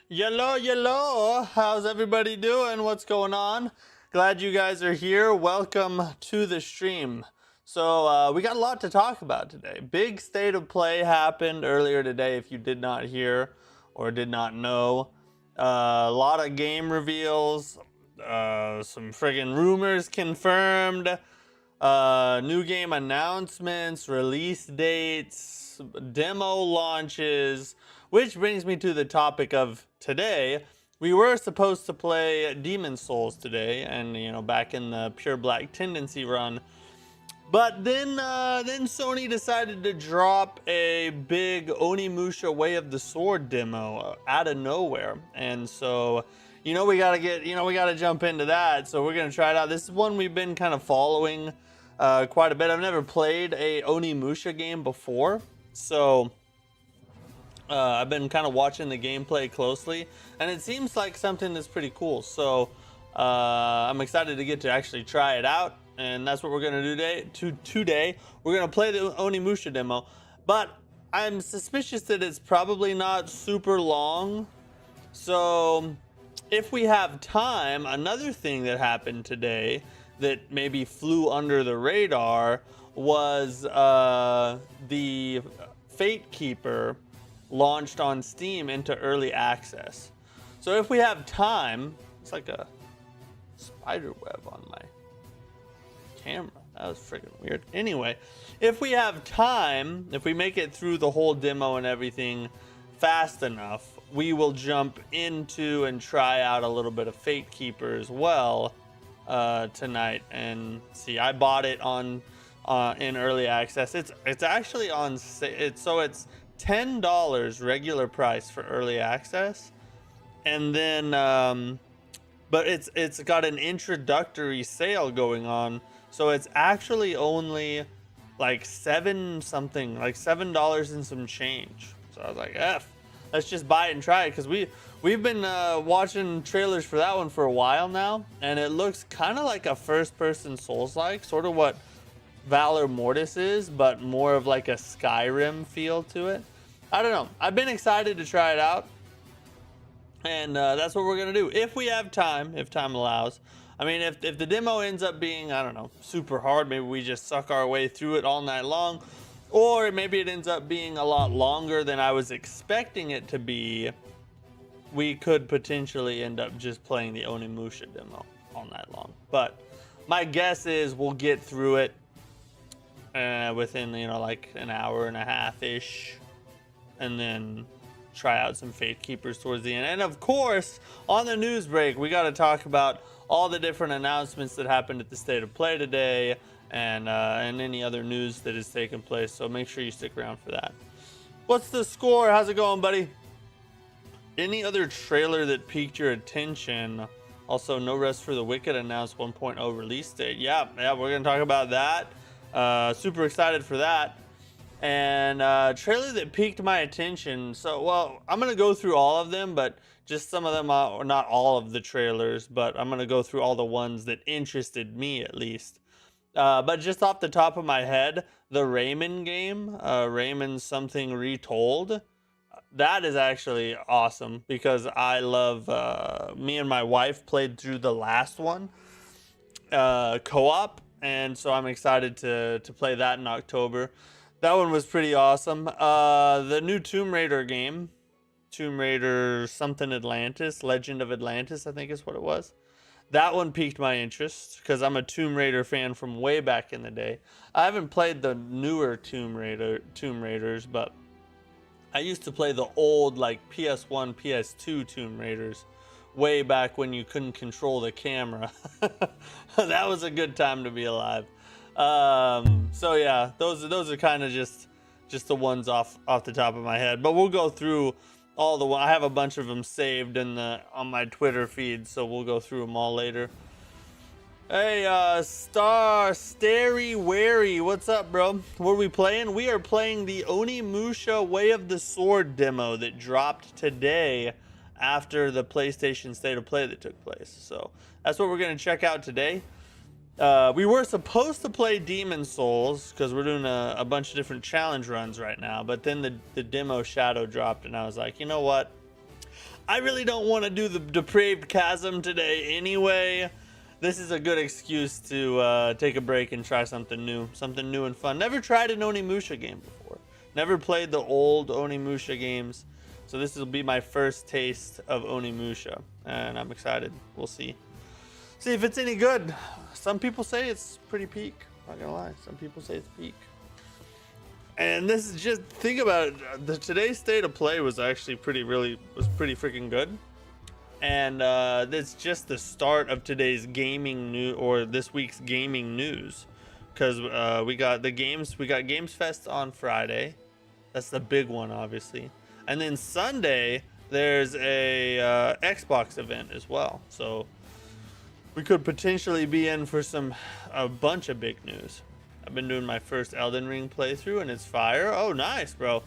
Yellow, how's everybody doing? What's going on? Glad you guys are here. Welcome to the stream. So we got a lot to talk about today. Big state of play happened earlier today, if you did not hear or did not know. A lot of game reveals, some friggin' rumors confirmed, new game announcements, release dates, demo launches, which brings me to the topic of today. We were supposed to play Demon Souls today, and back in the Pure Black Tendency run, but then Sony decided to drop a big Onimusha Way of the Sword demo out of nowhere, and so we gotta jump into that. So we're gonna try it out. This is one we've been kind of following quite a bit. I've never played a Onimusha game before, so I've been kind of watching the gameplay closely, and it seems like something that's pretty cool. So I'm excited to get to actually try it out, and that's what we're gonna do today. We're gonna play the Onimusha demo, but I'm suspicious that it's probably not super long. So if we have time, another thing that happened today that maybe flew under the radar was the Fatekeeper launched on Steam into early access. So if we have time, it's like a spider web on my camera. That was freaking weird. Anyway, if we have time, if we make it through the whole demo and everything fast enough, we will jump into and try out a little bit of Fatekeeper as well tonight. And see, I bought it on in early access. It's actually on so it's $10 regular price for early access, and then but it's got an introductory sale going on, so it's actually only like $7 and some change. So I was like, let's just buy it and try it, because we've been watching trailers for that one for a while now, and it looks kind of like a first-person Souls-like, sort of what Valor Mortis is, but more of like a Skyrim feel to it. I don't know. I've been excited to try it out, and that's what we're gonna do if we have time, if time allows. I mean, if the demo ends up being, I don't know, super hard, maybe we just suck our way through it all night long, or maybe it ends up being a lot longer than I was expecting it to be. We could potentially end up just playing the Onimusha demo all night long, but my guess is we'll get through it within like an hour and a half ish, and then try out some Fatekeepers towards the end. And of course, on the news break, we got to talk about all the different announcements that happened at the State of Play today, and any other news that has taken place. So make sure you stick around for that. What's the score? How's it going, buddy? Any other trailer that piqued your attention? Also, No Rest for the Wicked announced 1.0 release date. Yeah, we're gonna talk about that. Super excited for that. And trailer that piqued my attention. So, well, I'm gonna go through all of them, but just some of them, or not all of the trailers, but I'm gonna go through all the ones that interested me at least. But just off the top of my head, the Rayman game, Rayman Something Retold, that is actually awesome, because I love, me and my wife played through the last one co-op, and so I'm excited to play that in October. That one was pretty awesome. The new Tomb Raider game, Tomb Raider something Atlantis, Legend of Atlantis, I think is what it was. That one piqued my interest, because I'm a Tomb Raider fan from way back in the day. I haven't played the newer Tomb Raiders, but I used to play the old, like, PS1, PS2 Tomb Raiders way back when you couldn't control the camera. That was a good time to be alive. So yeah, those are kind of just the ones off the top of my head. But we'll go through all the I have a bunch of them saved on my Twitter feed, so we'll go through them all later. Hey, Starry Wary, what's up, bro? What are we playing? We are playing the Onimusha Way of the Sword demo that dropped today after the PlayStation State of Play that took place. So that's what we're gonna check out today. We were supposed to play Demon Souls, because we're doing a bunch of different challenge runs right now, but then the demo shadow dropped, and I was like, you know what? I really don't want to do the Depraved Chasm today anyway. This is a good excuse to take a break and try something new and fun. Never tried an Onimusha game before. Never played the old Onimusha games. So this will be my first taste of Onimusha, and I'm excited. We'll see. See if it's any good. Some people say it's pretty peak. Not gonna lie. Some people say it's peak. And this is just, think about it. Today's state of play was actually pretty freaking good. And it's just the start of today's gaming news, or this week's gaming news, because we got Games Fest on Friday. That's the big one, obviously. And then Sunday there's a Xbox event as well. So we could potentially be in for a bunch of big news. I've been doing my first Elden Ring playthrough and it's fire. Oh, nice, bro.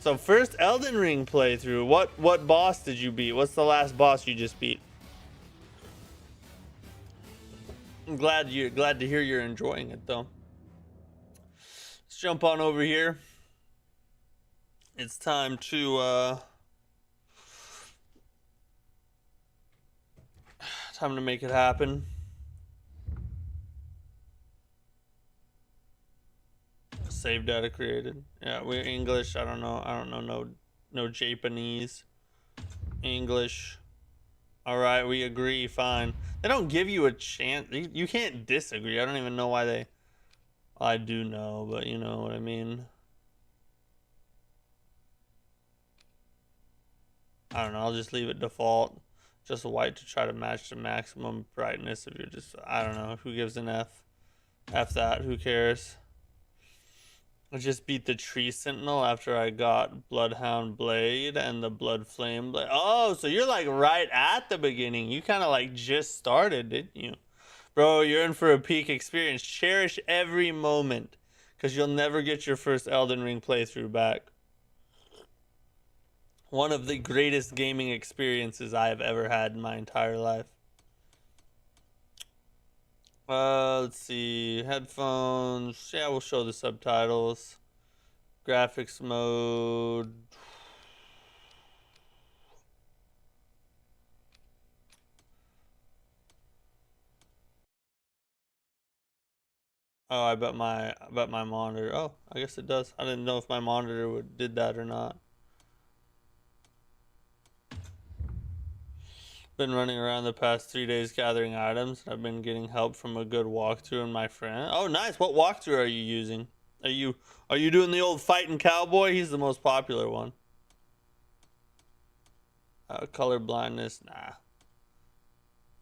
So first Elden Ring playthrough. What boss did you beat? What's the last boss you just beat? I'm glad to hear you're enjoying it though. Let's jump on over here. It's time to make it happen. Save data created. Yeah, we're English. I don't know no Japanese. English. All right, we agree. Fine. They don't give you a chance. You can't disagree. I don't even know why they. I do know, but you know what I mean. I don't know. I'll just leave it default. Just white to try to match the maximum brightness. If you're just, I don't know. Who gives an F? F that. Who cares? I just beat the Tree Sentinel after I got Bloodhound Blade and the Blood Flame Blade. Oh, so you're like right at the beginning. You kind of like just started, didn't you? Bro, you're in for a peak experience. Cherish every moment, because you'll never get your first Elden Ring playthrough back. One of the greatest gaming experiences I have ever had in my entire life. Let's see. Headphones. Yeah, we'll show the subtitles. Graphics mode. Oh, I bet my monitor. Oh, I guess it does. I didn't know if my monitor did that or not. Been running around the past 3 days gathering items. I've been getting help from a good walkthrough and my friend. Oh, nice. What walkthrough are you using? Are you doing the old fighting cowboy? He's the most popular one. Color blindness. Nah.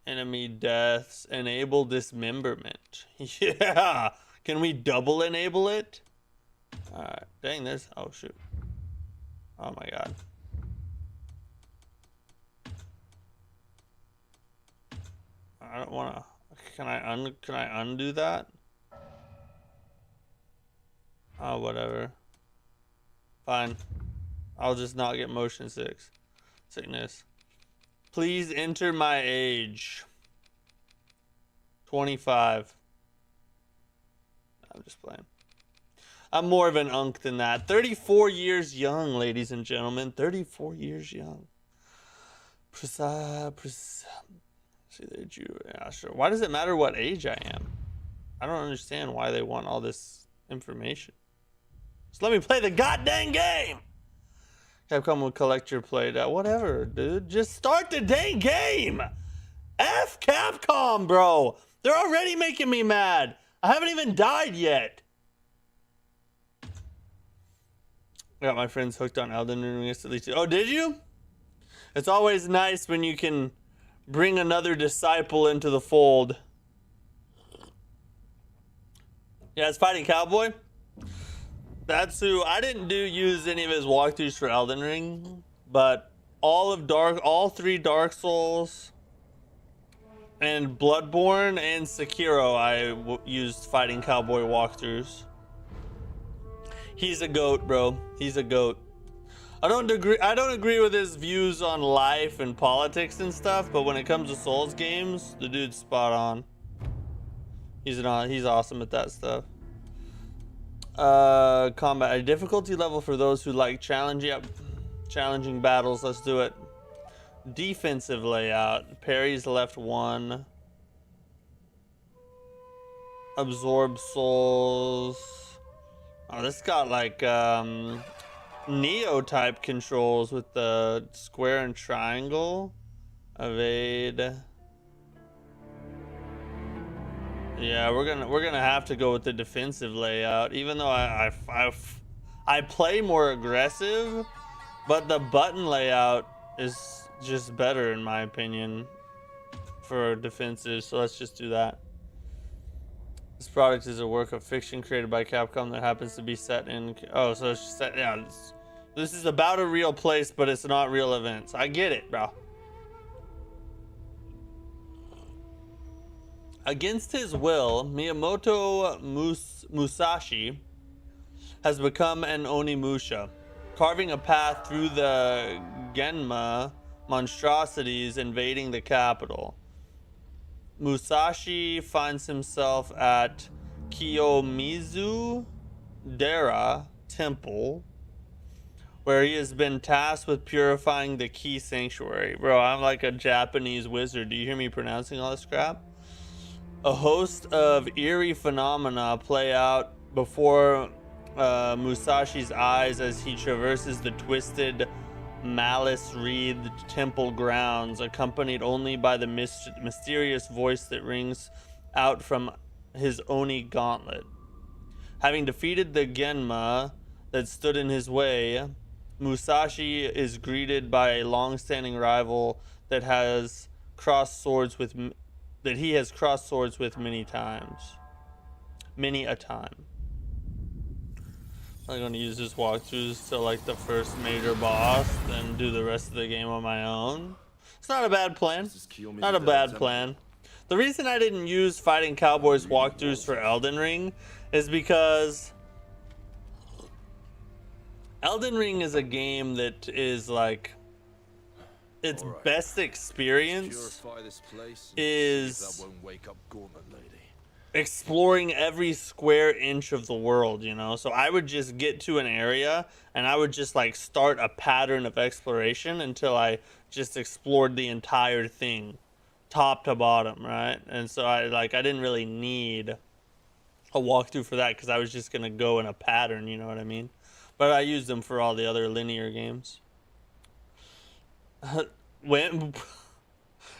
Enemy deaths. Enable dismemberment. Yeah. Can we double enable it? Alright. Dang this. Oh, shoot. Oh, my God. I don't want to. Can I undo that? Oh, whatever. Fine. I'll just not get motion sickness. Please enter my age. 25. I'm just playing. I'm more of an unk than that. 34 years young, ladies and gentlemen. 34 years young. See, yeah, sure. Why does it matter what age I am? I don't understand why they want all this information. Just let me play the goddamn game. Capcom will collect your played. Whatever, dude. Just start the dang game. F Capcom, bro. They're already making me mad. I haven't even died yet. I got my friends hooked on Elden Ring yesterday. Oh, did you? It's always nice when you can bring another disciple into the fold. Yeah, it's Fighting Cowboy. That's who. I didn't use any of his walkthroughs for Elden Ring, but all three Dark Souls and Bloodborne and Sekiro, I used Fighting Cowboy walkthroughs. He's a goat, bro. He's a goat. I don't agree with his views on life and politics and stuff, but when it comes to Souls games, the dude's spot on. He's awesome at that stuff. Combat, a difficulty level for those who like challenging battles. Let's do it. Defensive layout. Parries left 1. Absorb souls. Oh, this got like Neo type controls with the square and triangle. Evade. Yeah, we're gonna have to go with the defensive layout, even though I play more aggressive, but the button layout is just better in my opinion for defensive. So let's just do that. This product is a work of fiction created by Capcom that happens to be set in. Oh, so it's just set. Yeah, this is about a real place, but it's not real events. I get it, bro. Against his will, Miyamoto Musashi has become an Onimusha, carving a path through the Genma monstrosities invading the capital. Musashi finds himself at Kiyomizu Dera Temple, where he has been tasked with purifying the key sanctuary. Bro, I'm like a Japanese wizard. Do you hear me pronouncing all this crap? A host of eerie phenomena play out before Musashi's eyes as he traverses the twisted, malice-wreathed temple grounds, accompanied only by the mysterious voice that rings out from his Oni gauntlet. Having defeated the Genma that stood in his way, Musashi is greeted by a long-standing rival that has crossed swords with many a time. I'm going to use this walkthroughs to like the first major boss, then do the rest of the game on my own. It's not a bad plan. Not a bad plan. The reason I didn't use Fighting Cowboys walkthroughs for Elden Ring is because Elden Ring is a game that is like, its best experience is exploring every square inch of the world, you know? So I would just get to an area and I would just like start a pattern of exploration until I just explored the entire thing, top to bottom, right? And so I didn't really need a walkthrough for that because I was just gonna go in a pattern, you know what I mean? But I used them for all the other linear games.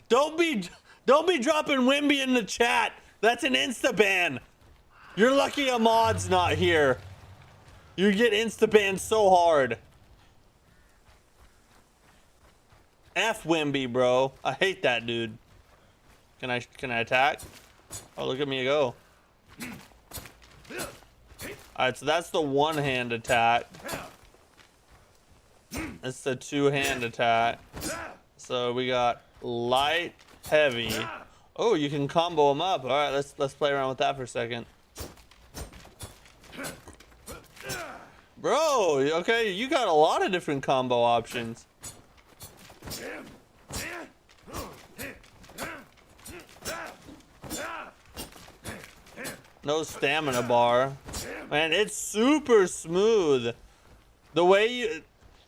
Don't be dropping Wimby in the chat. That's an insta ban. You're lucky a mod's not here. You get insta banned so hard. F Wimby, bro. I hate that dude. Can I attack? Oh, look at me go. Alright, so that's the one-hand attack. It's the two-hand attack. So we got light, heavy. Oh, you can combo them up. All right, let's play around with that for a second. Bro, okay, you got a lot of different combo options. No stamina bar. Man, it's super smooth. The way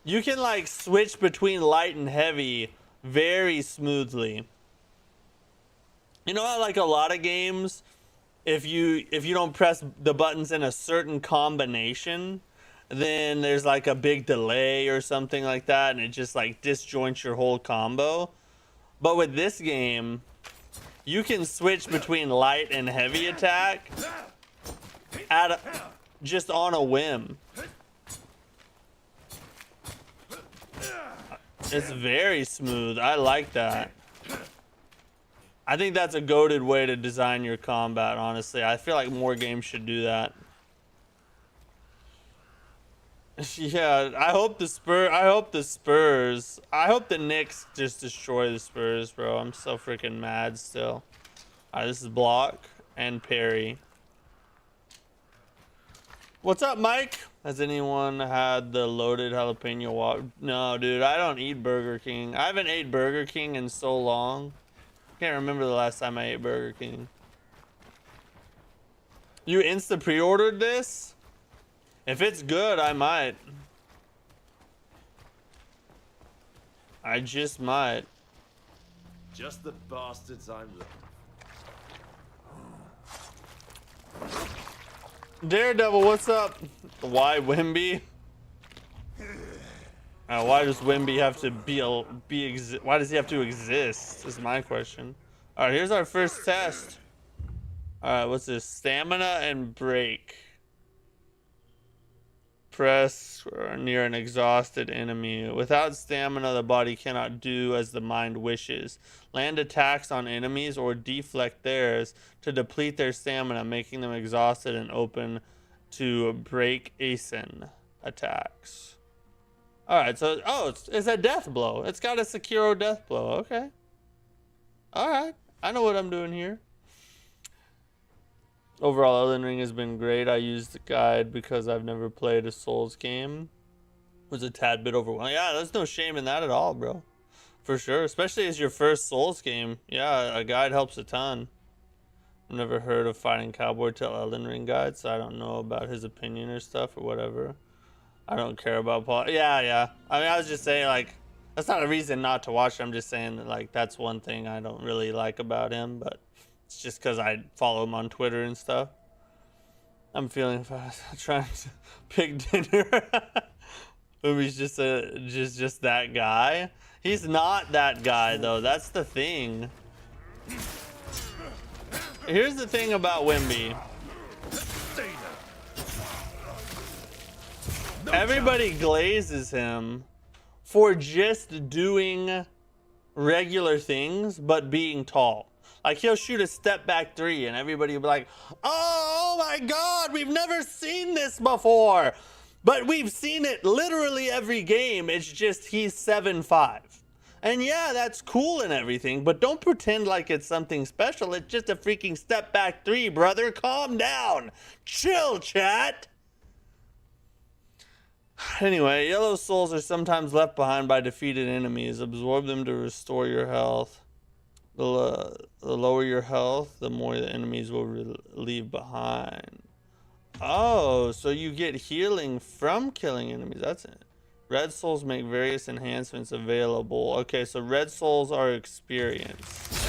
you can like switch between light and heavy very smoothly. You know how like a lot of games, if you don't press the buttons in a certain combination, then there's like a big delay or something like that, and it just like disjoints your whole combo. But with this game, you can switch between light and heavy attack just on a whim. It's very smooth. I like that. I think that's a goated way to design your combat, honestly. I feel like more games should do that. Yeah, I hope the Knicks just destroy the Spurs, bro. I'm so freaking mad still. Alright, this is block and parry. What's up, Mike? Has anyone had the loaded jalapeno walk? No, dude, I don't eat Burger King. I haven't ate Burger King in so long. Can't remember the last time I ate Burger King. You insta pre-ordered this? If it's good, I might. I just might. Just the bastards I'm looking for. Daredevil, what's up? Why Wimby? Why does Wimby have to why does he have to exist? Is my question. All right, here's our first test. All right, what's this? Stamina and break. Press near an exhausted enemy. Without stamina, the body cannot do as the mind wishes. Land attacks on enemies or deflect theirs to deplete their stamina, making them exhausted and open to break ASIN attacks. All right, so it's a death blow. It's got a Sekiro death blow. Okay. All right, I know what I'm doing here. Overall, Elden Ring has been great. I used the guide because I've never played a Souls game. It was a tad bit overwhelming. Yeah, there's no shame in that at all, bro. For sure, especially as your first Souls game. Yeah, a guide helps a ton. I've never heard of Fighting Cowboy till Elden Ring guide, so I don't know about his opinion or stuff or whatever. I don't care about Paul. Yeah. I mean, I was just saying, like, that's not a reason not to watch. I'm just saying that, like, that's one thing I don't really like about him, but it's just because I follow him on Twitter and stuff. I'm feeling fast. I'm trying to pick dinner. He's just that guy. He's not that guy though. That's the thing. Here's the thing about Wimby. Everybody glazes him for just doing regular things but being tall. Like, he'll shoot a step back 3 and everybody will be like, oh my god, we've never seen this before. But we've seen it literally every game. It's just he's 7'5". And yeah, that's cool and everything, but don't pretend like it's something special. It's just a freaking step back 3, brother. Calm down. Chill, chat. Anyway, yellow souls are sometimes left behind by defeated enemies. Absorb them to restore your health. The lower your health, the more the enemies will leave behind. Oh, so you get healing from killing enemies. That's it. Red souls make various enhancements available. Okay, so red souls are experience.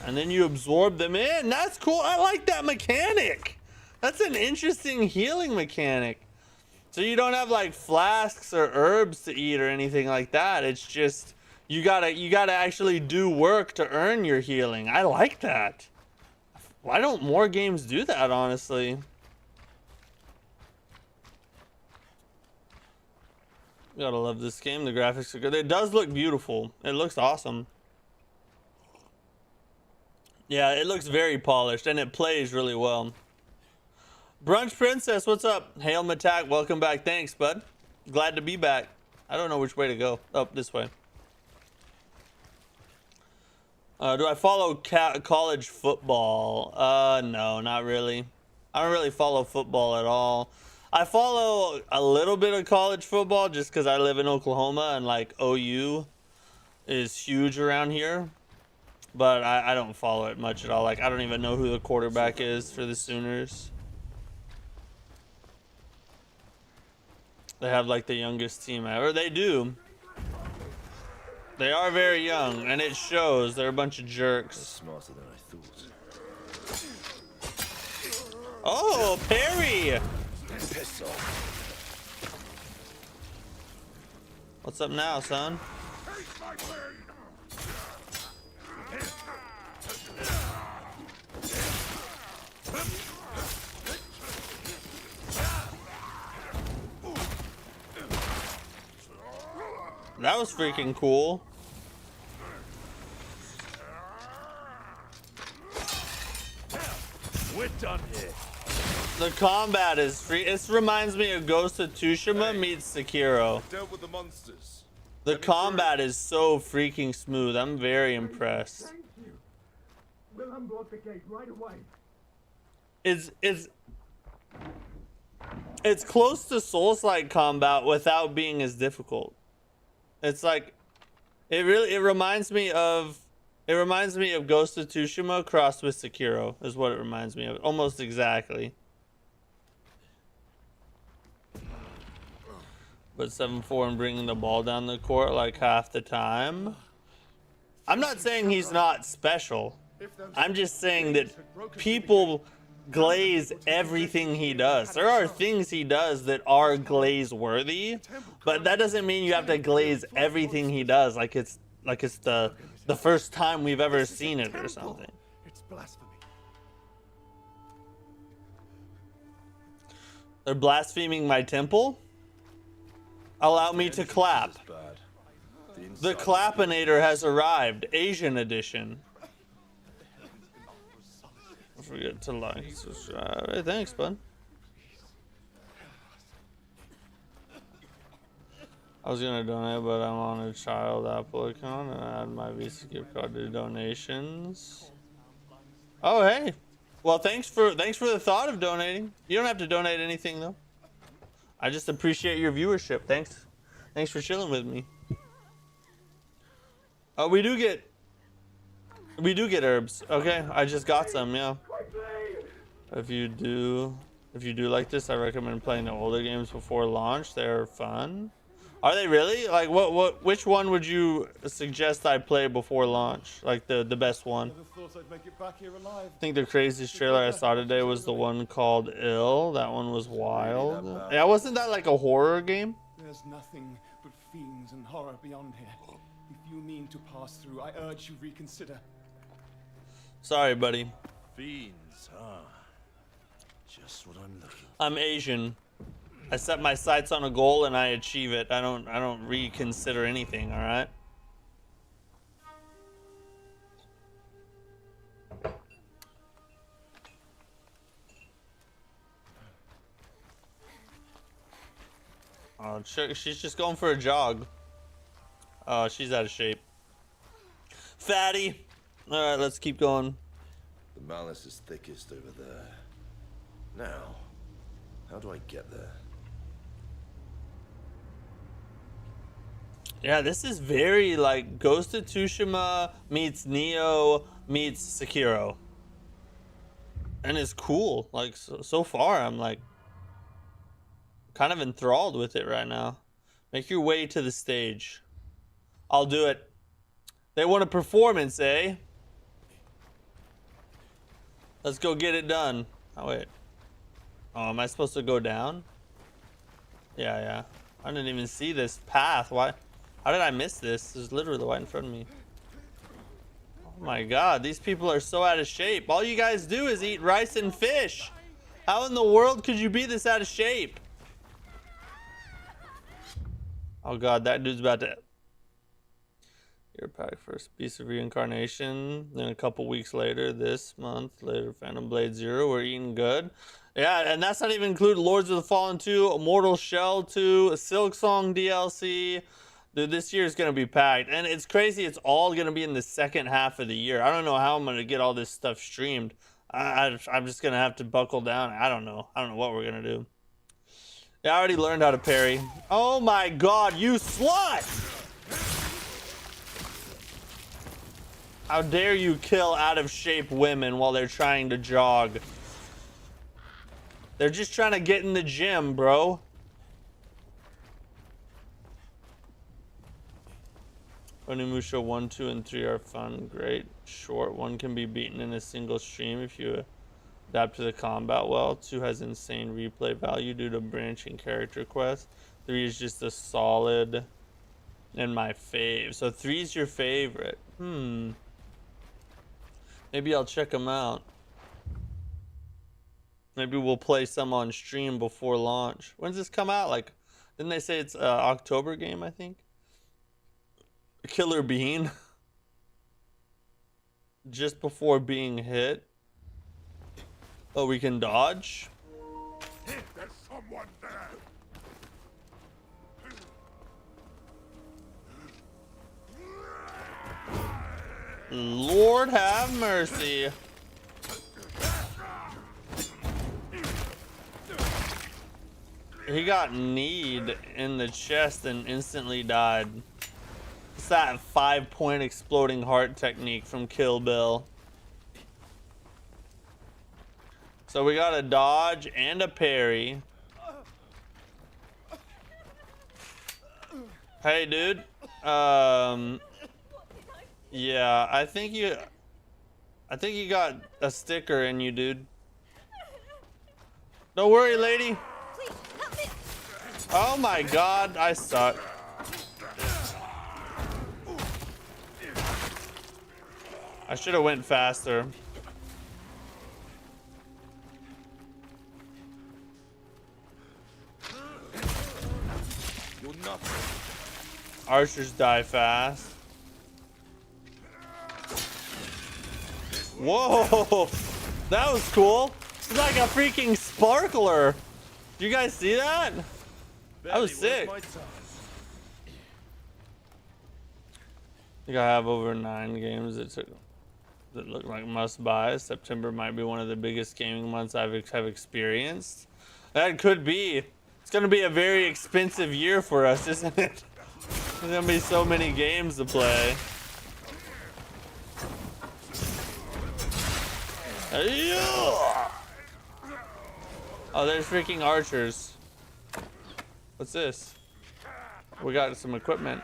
And then you absorb them in. That's cool. I like that mechanic. That's an interesting healing mechanic. So you don't have like flasks or herbs to eat or anything like that. It's just you gotta actually do work to earn your healing. I like that. Why don't more games do that, honestly? Gotta love this game. The graphics are good. It does look beautiful. It looks awesome. Yeah, it looks very polished and it plays really well. Brunch Princess, what's up? Hail Mattack, welcome back. Thanks, bud. Glad to be back. I don't know which way to go. Oh, this way. Do I follow college football? No, not really. I don't really follow football at all. I follow a little bit of college football just because I live in Oklahoma and like OU is huge around here. But I don't follow it much at all. Like, I don't even know who the quarterback is for the Sooners. They have like the youngest team ever. They do. They are very young, and it shows. They're a bunch of jerks. Smarter than I thought. Oh, parry! What's up now, son? That was freaking cool. We're done here. The combat is free. This reminds me of Ghost of Tsushima meets Sekiro. Dealt with the monsters. The combat is so freaking smooth. I'm very impressed. Thank you. We'll unblock the gate right away. It's close to Souls-like combat without being as difficult. It's like it reminds me of Ghost of Tsushima crossed with Sekiro is what it reminds me of, almost exactly. but 7-4 and bringing the ball down the court like half the time. I'm not saying he's not special. I'm just saying that people glaze everything he does. There are things he does that are glaze worthy, but that doesn't mean you have to glaze everything he does like it's the first time we've ever seen it or something. It's blasphemy. They're blaspheming my temple? Allow me to clap. The Clapinator has arrived, Asian edition. Don't forget to like, subscribe. Hey, thanks, bud. I was gonna donate, but I'm on a child Apple account and add my Visa gift card to donations. Oh, hey. Well, thanks for the thought of donating. You don't have to donate anything though. I just appreciate your viewership. Thanks for chilling with me. Oh, we do get herbs. Okay, I just got some. Yeah. If you do like this, I recommend playing the older games before launch. They're fun. Are they really? Like, which one would you suggest I play before launch? Like the best one? I think the craziest trailer I saw today was the one called Ill. That one was wild. Yeah, wasn't that like a horror game? There's nothing but fiends and horror beyond here. If you mean to pass through, I urge you reconsider. Sorry, buddy. Fiends, just what I'm looking for. I'm Asian. I set my sights on a goal and I achieve it. I don't reconsider anything, all right? Oh, she's just going for a jog. Oh, she's out of shape. Fatty. All right, let's keep going. The malice is thickest over there. Now, how do I get there? Yeah, this is very like Ghost of Tsushima meets Neo meets Sekiro. And it's cool. Like so far I'm like kind of enthralled with it right now. Make your way to the stage. I'll do it. They want a performance, eh? Let's go get it done. Oh wait. Oh, am I supposed to go down? Yeah. I didn't even see this path. Why? How did I miss this? This is literally right in front of me. Oh my god, these people are so out of shape. All you guys do is eat rice and fish. How in the world could you be this out of shape? Oh god, that dude's about to... Your pack first Beast of Reincarnation. Then a couple weeks later, this month, later Phantom Blade 0. We're eating good. Yeah, and that's not even include Lords of the Fallen 2, Immortal Shell 2, Silk Song DLC. Dude, this year is going to be packed. And it's crazy. It's all going to be in the second half of the year. I don't know how I'm going to get all this stuff streamed. I'm just going to have to buckle down. I don't know what we're going to do. Yeah, I already learned how to parry. Oh my god, you slut! How dare you kill out of shape women while they're trying to jog? They're just trying to get in the gym, bro. Onimusha 1, 2, and 3 are fun, great, short. 1 can be beaten in a single stream if you adapt to the combat well. 2 has insane replay value due to branching character quests. 3 is just a solid and my fave. So 3 is your favorite. Maybe I'll check them out. Maybe we'll play some on stream before launch. When's this come out? Like, didn't they say it's October game, I think? Killer Bean. Just before being hit. Oh, we can dodge? There's someone there. Lord have mercy. He got kneed in the chest and instantly died. It's that 5-point exploding heart technique from Kill Bill. So we got a dodge and a parry. Hey, dude. Yeah, I think you got a sticker in you, dude. Don't worry, lady. Oh my God, I suck. I should have went faster. You're not. Archers die fast. Whoa, that was cool. It's like a freaking sparkler. Do you guys see that? That was sick. I think I have over 9 games that look like must buys. September might be one of the biggest gaming months have experienced. That could be. It's gonna be a very expensive year for us, isn't it? There's gonna be so many games to play. Oh, there's freaking archers. What's this? We got some equipment.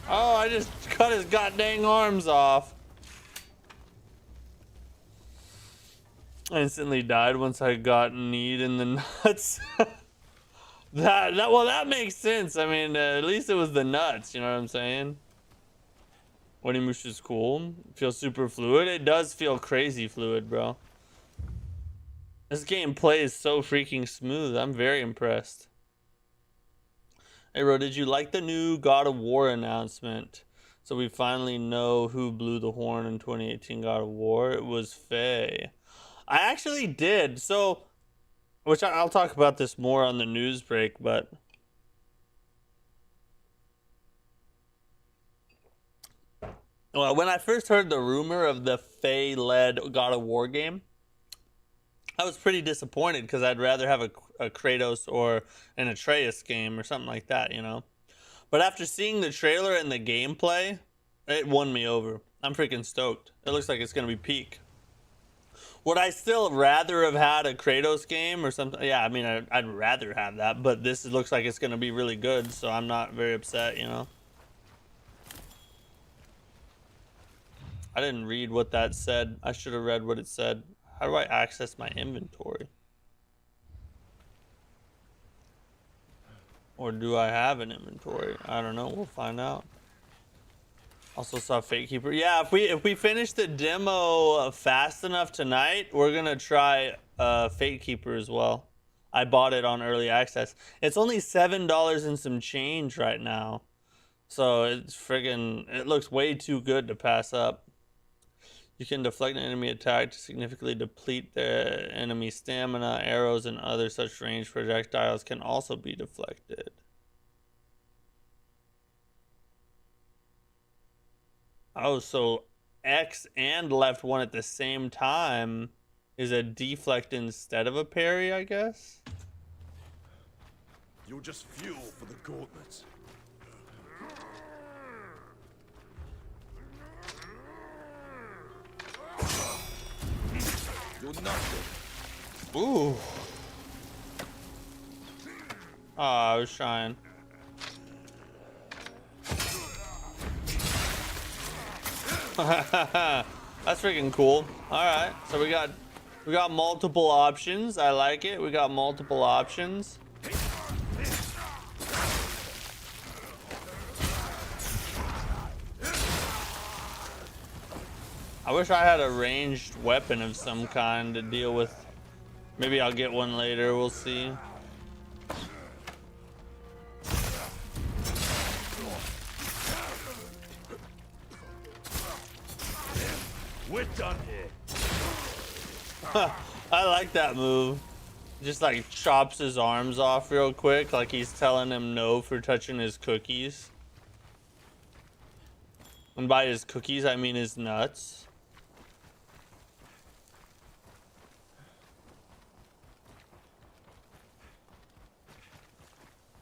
Oh, I just cut his goddamn arms off. I instantly died once I got kneed in the nuts. That makes sense. I mean, at least it was the nuts, you know what I'm saying? Onimusha is cool. Feels super fluid. It does feel crazy fluid, bro. This game plays so freaking smooth. I'm very impressed. Hey, bro, did you like the new God of War announcement? So we finally know who blew the horn in 2018 God of War. It was Faye. I actually did. So, which I'll talk about this more on the news break, but well, when I first heard the rumor of the Faye-led God of War game, I was pretty disappointed because I'd rather have a Kratos or an Atreus game or something like that, you know? But after seeing the trailer and the gameplay, it won me over. I'm freaking stoked. It looks like it's going to be peak. Would I still rather have had a Kratos game or something? Yeah, I mean, I'd rather have that, but this looks like it's going to be really good, so I'm not very upset, you know? I didn't read what that said. I should have read what it said. How do I access my inventory? Or do I have an inventory? I don't know. We'll find out. Also saw Fatekeeper. Yeah, if we finish the demo fast enough tonight, we're gonna try Fatekeeper as well. I bought it on early access. It's only $7 and some change right now, so it's friggin'. It looks way too good to pass up. You can deflect an enemy attack to significantly deplete their enemy stamina. Arrows and other such ranged projectiles can also be deflected. Oh, so X and left one at the same time is a deflect instead of a parry, I guess? You're just fuel for the gauntlets. You're nothing. Ooh. Oh, I was trying. That's freaking cool. All right, so we got multiple options. I like it. We got multiple options. I wish I had a ranged weapon of some kind to deal with. Maybe I'll get one later. We'll see. We're done here. I like that move. Just like chops his arms off real quick, like he's telling him no for touching his cookies. And by his cookies, I mean his nuts.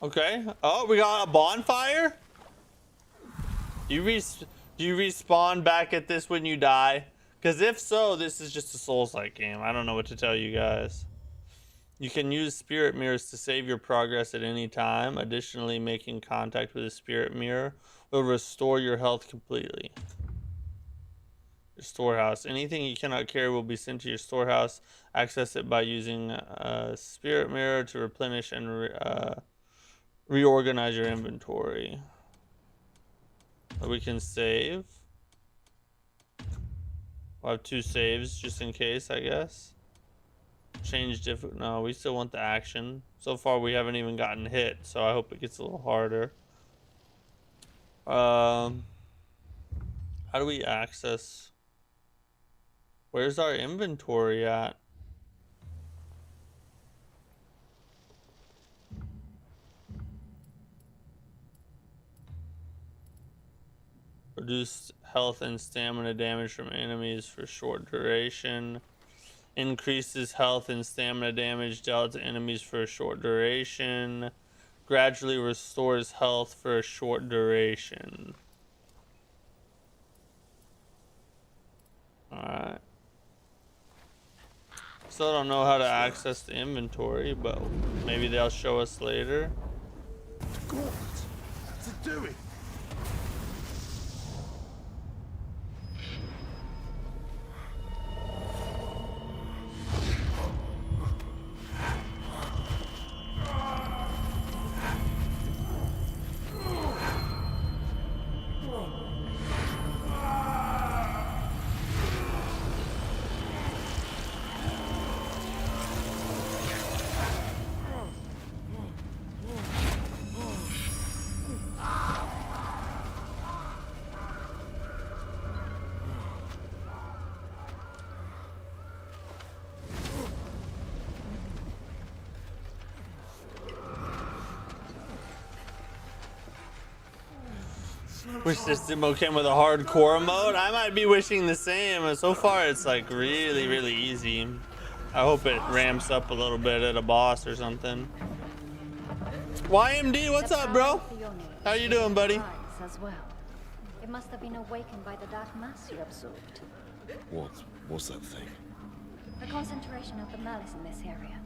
Okay. Oh, we got a bonfire? Do you respawn back at this when you die? Because if so, this is just a Souls-like game. I don't know what to tell you guys. You can use spirit mirrors to save your progress at any time. Additionally, making contact with a spirit mirror will restore your health completely. Your storehouse. Anything you cannot carry will be sent to your storehouse. Access it by using a spirit mirror to replenish and reorganize your inventory. We can save. We'll have 2 saves just in case, I guess. Change different. No, we still want the action. So far, we haven't even gotten hit, so I hope it gets a little harder. How do we access? Where's our inventory at? Reduced health and stamina damage from enemies for short duration. Increases health and stamina damage dealt to enemies for a short duration. Gradually restores health for a short duration. Alright. Still don't know how to access the inventory, but maybe they'll show us later. What's it doing? Wish this demo came with a hardcore mode. I might be wishing the same. So far, it's like really, really easy. I hope it ramps up a little bit at a boss or something. YMD, what's up, bro? How you doing, buddy? As well. It must have been awakened by the dark mass you absorbed. What's that thing? A concentration of the malice in this area,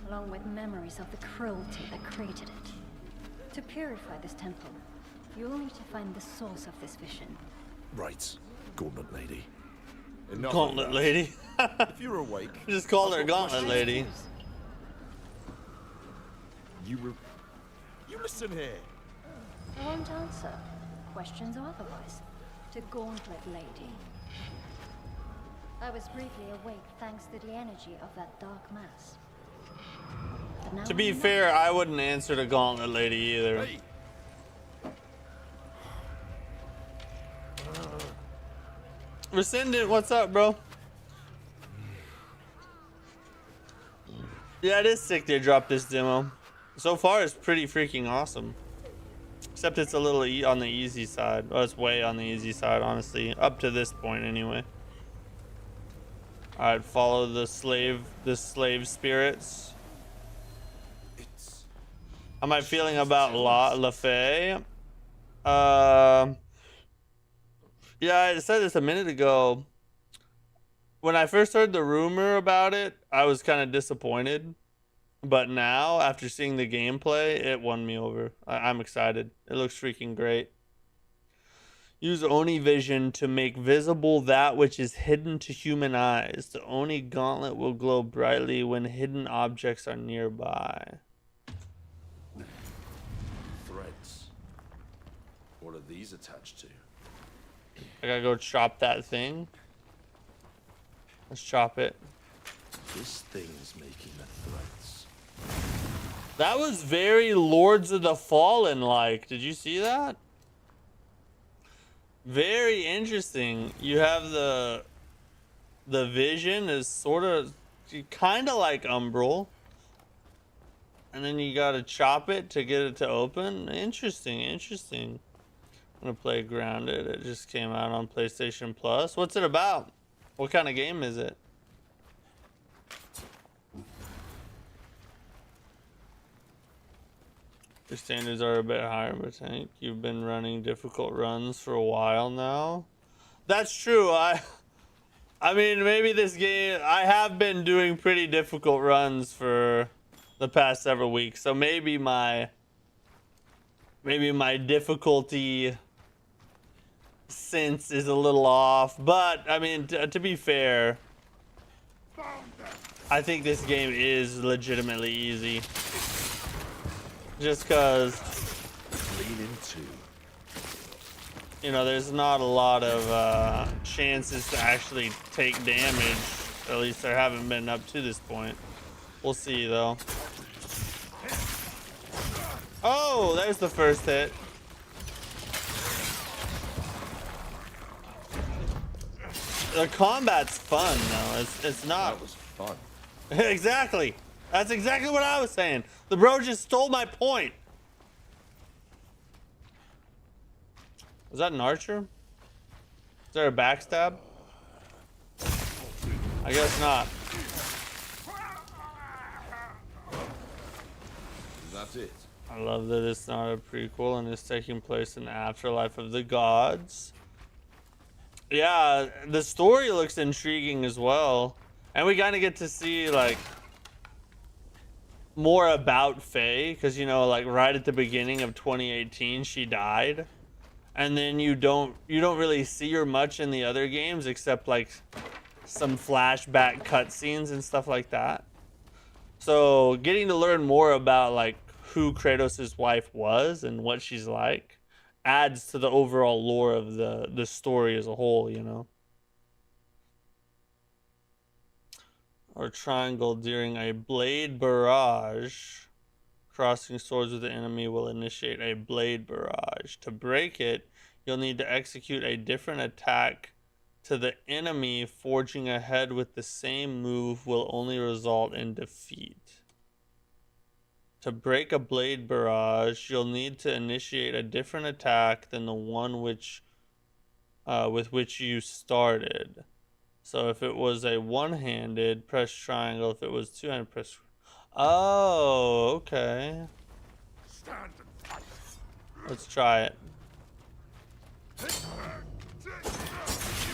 along with memories of the cruelty that created it. To purify this temple, you will need to find the source of this vision. Right, Gauntlet Lady. Gauntlet Lady. If you're awake, Just call her Gauntlet Lady. You listen here. I won't answer, questions or otherwise, to Gauntlet Lady. I was briefly awake thanks to the energy of that dark mass. But now To be I'm not. fair, I wouldn't answer to Gauntlet Lady either. Hey, Rescindant, what's up, bro? Yeah, it is sick they dropped this demo. So far, it's pretty freaking awesome. Except it's a little on the easy side. Well, it's way on the easy side, honestly. Up to this point, anyway. Alright, follow the slave spirits. How am I feeling about LaFay? Yeah, I said this a minute ago. When I first heard the rumor about it, I was kind of disappointed. But now, after seeing the gameplay, it won me over. I'm excited. It looks freaking great. Use Oni Vision to make visible that which is hidden to human eyes. The Oni Gauntlet will glow brightly when hidden objects are nearby. threads. What are these attached to? I gotta go chop that thing. Let's chop it. This thing's making the threads. That was very Lords of the Fallen like. Did you see that? Very interesting. You have the vision is sort of kind of like Umbral. And then you gotta chop it to get it to open. Interesting, interesting. I'm gonna play Grounded. It just came out on PlayStation Plus. What's it about? What kind of game is it? Your standards are a bit higher, but I think you've been running difficult runs for a while now. That's true. I mean, maybe this game, I have been doing pretty difficult runs for the past several weeks, so maybe my difficulty sense is a little off, but I mean, to be fair, I think this game is legitimately easy. Just because, Lean into. you know, there's not a lot of chances to actually take damage. At least there haven't been up to this point. We'll see, though. Oh, there's the first hit. The combat's fun, though. It's not. That was fun. Exactly. That's exactly what I was saying. The bro just stole my point. Is that an archer? Is there a backstab? I guess not. That's it. I love that it's not a prequel and it's taking place in the afterlife of the gods. Yeah, the story looks intriguing as well. And we kind of get to see, like, more about Faye. Because, you know, like, right at the beginning of 2018, she died. And then you don't really see her much in the other games, except, like, some flashback cutscenes and stuff like that. So, getting to learn more about, like, who Kratos' wife was and what she's like adds to the overall lore of the story as a whole, you know. Or triangle during a blade barrage. Crossing swords with the enemy will initiate a blade barrage. To break it, you'll need to execute a different attack to the enemy. Forging ahead with the same move will only result in defeat. To break a blade barrage, you'll need to initiate a different attack than the one with which you started. So if it was a one-handed, press triangle. If it was two-handed, press... Oh, okay. Let's try it. You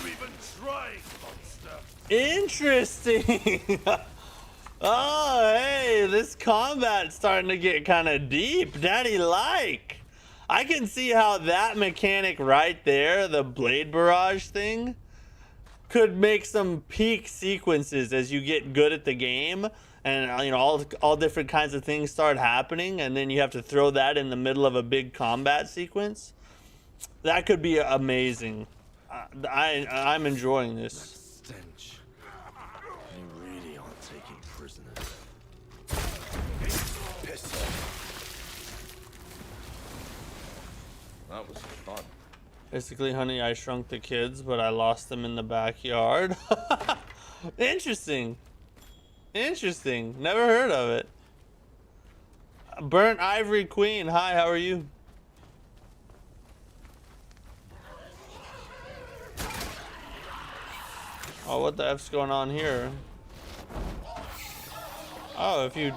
even tried, monster. Interesting! Oh, hey, this combat's starting to get kind of deep. Daddy-like. I can see how that mechanic right there, the blade barrage thing, could make some peak sequences as you get good at the game. And, you know, all different kinds of things start happening. And then you have to throw that in the middle of a big combat sequence. That could be amazing. I'm enjoying this. Stench. They really aren't taking prisoners. Piss off. That was fun. Basically, Honey, I Shrunk the Kids, but I lost them in the backyard. Interesting. Interesting. Never heard of it. Burnt Ivory Queen. Hi, how are you? Oh, what the F's going on here? Oh, if you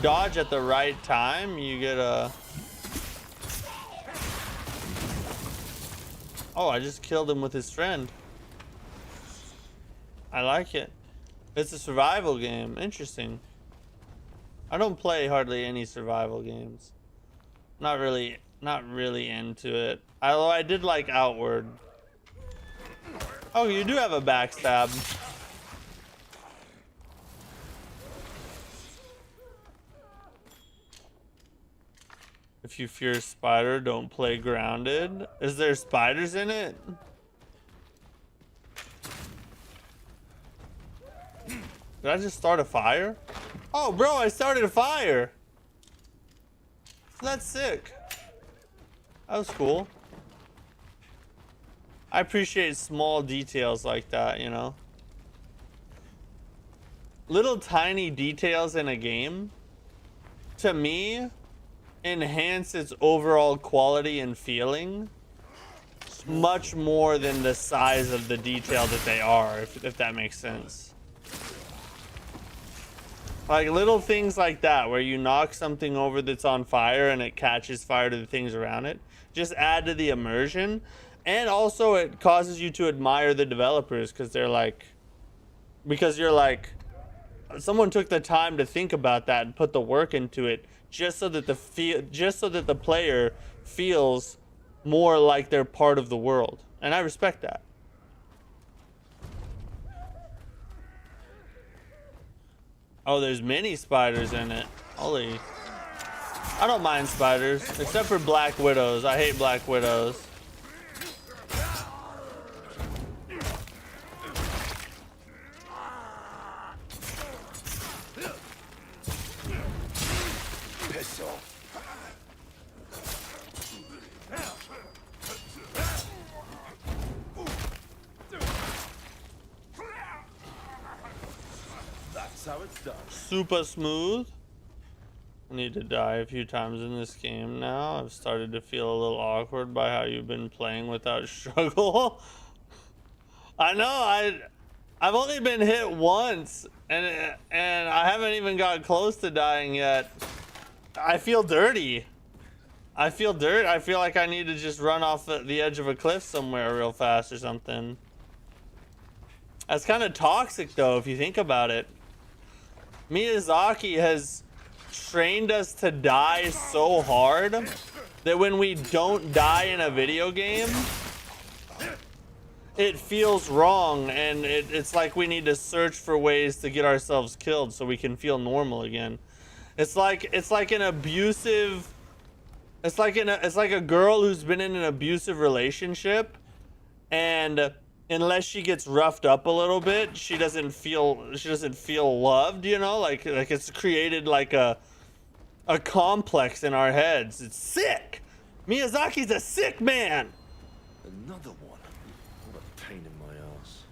dodge at the right time, you get a... Oh, I just killed him with his friend. I like it. It's a survival game. Interesting. I don't play hardly any survival games. Not really into it. Although I did like Outward. Oh, you do have a backstab. If you fear spider, don't play grounded. Is there spiders in it? Did I just start a fire? Oh, bro, I started a fire. That's sick. That was cool. I appreciate small details like that, you know? Little tiny details in a game, to me, enhance its overall quality and feeling much more than the size of the detail that they are, if that makes sense. Like little things like that, where you knock something over that's on fire and it catches fire to the things around it, just add to the immersion. And also it causes you to admire the developers because they're like, because you're like, someone took the time to think about that and put the work into it just so that the player feels more like they're part of the world. And I respect that. Oh, there's many spiders in it. Holy. I don't mind spiders, except for black widows. I hate black widows. Piss off. That's how it's done. Super smooth. I need to die a few times in this game now. I've started to feel a little awkward by how you've been playing without struggle. I know, I've only been hit once and I haven't even got close to dying yet. I feel dirty. I feel dirt. I feel like I need to just run off the edge of a cliff somewhere real fast or something. That's kind of toxic though, if you think about it. Miyazaki has trained us to die so hard that when we don't die in a video game, it feels wrong, and it's like we need to search for ways to get ourselves killed so we can feel normal again. It's like an abusive, it's like a girl who's been in an abusive relationship, and unless she gets roughed up a little bit, she doesn't feel loved, you know? Like it's created like a complex in our heads. It's sick. Miyazaki's a sick man. Another one. What a pain in my ass.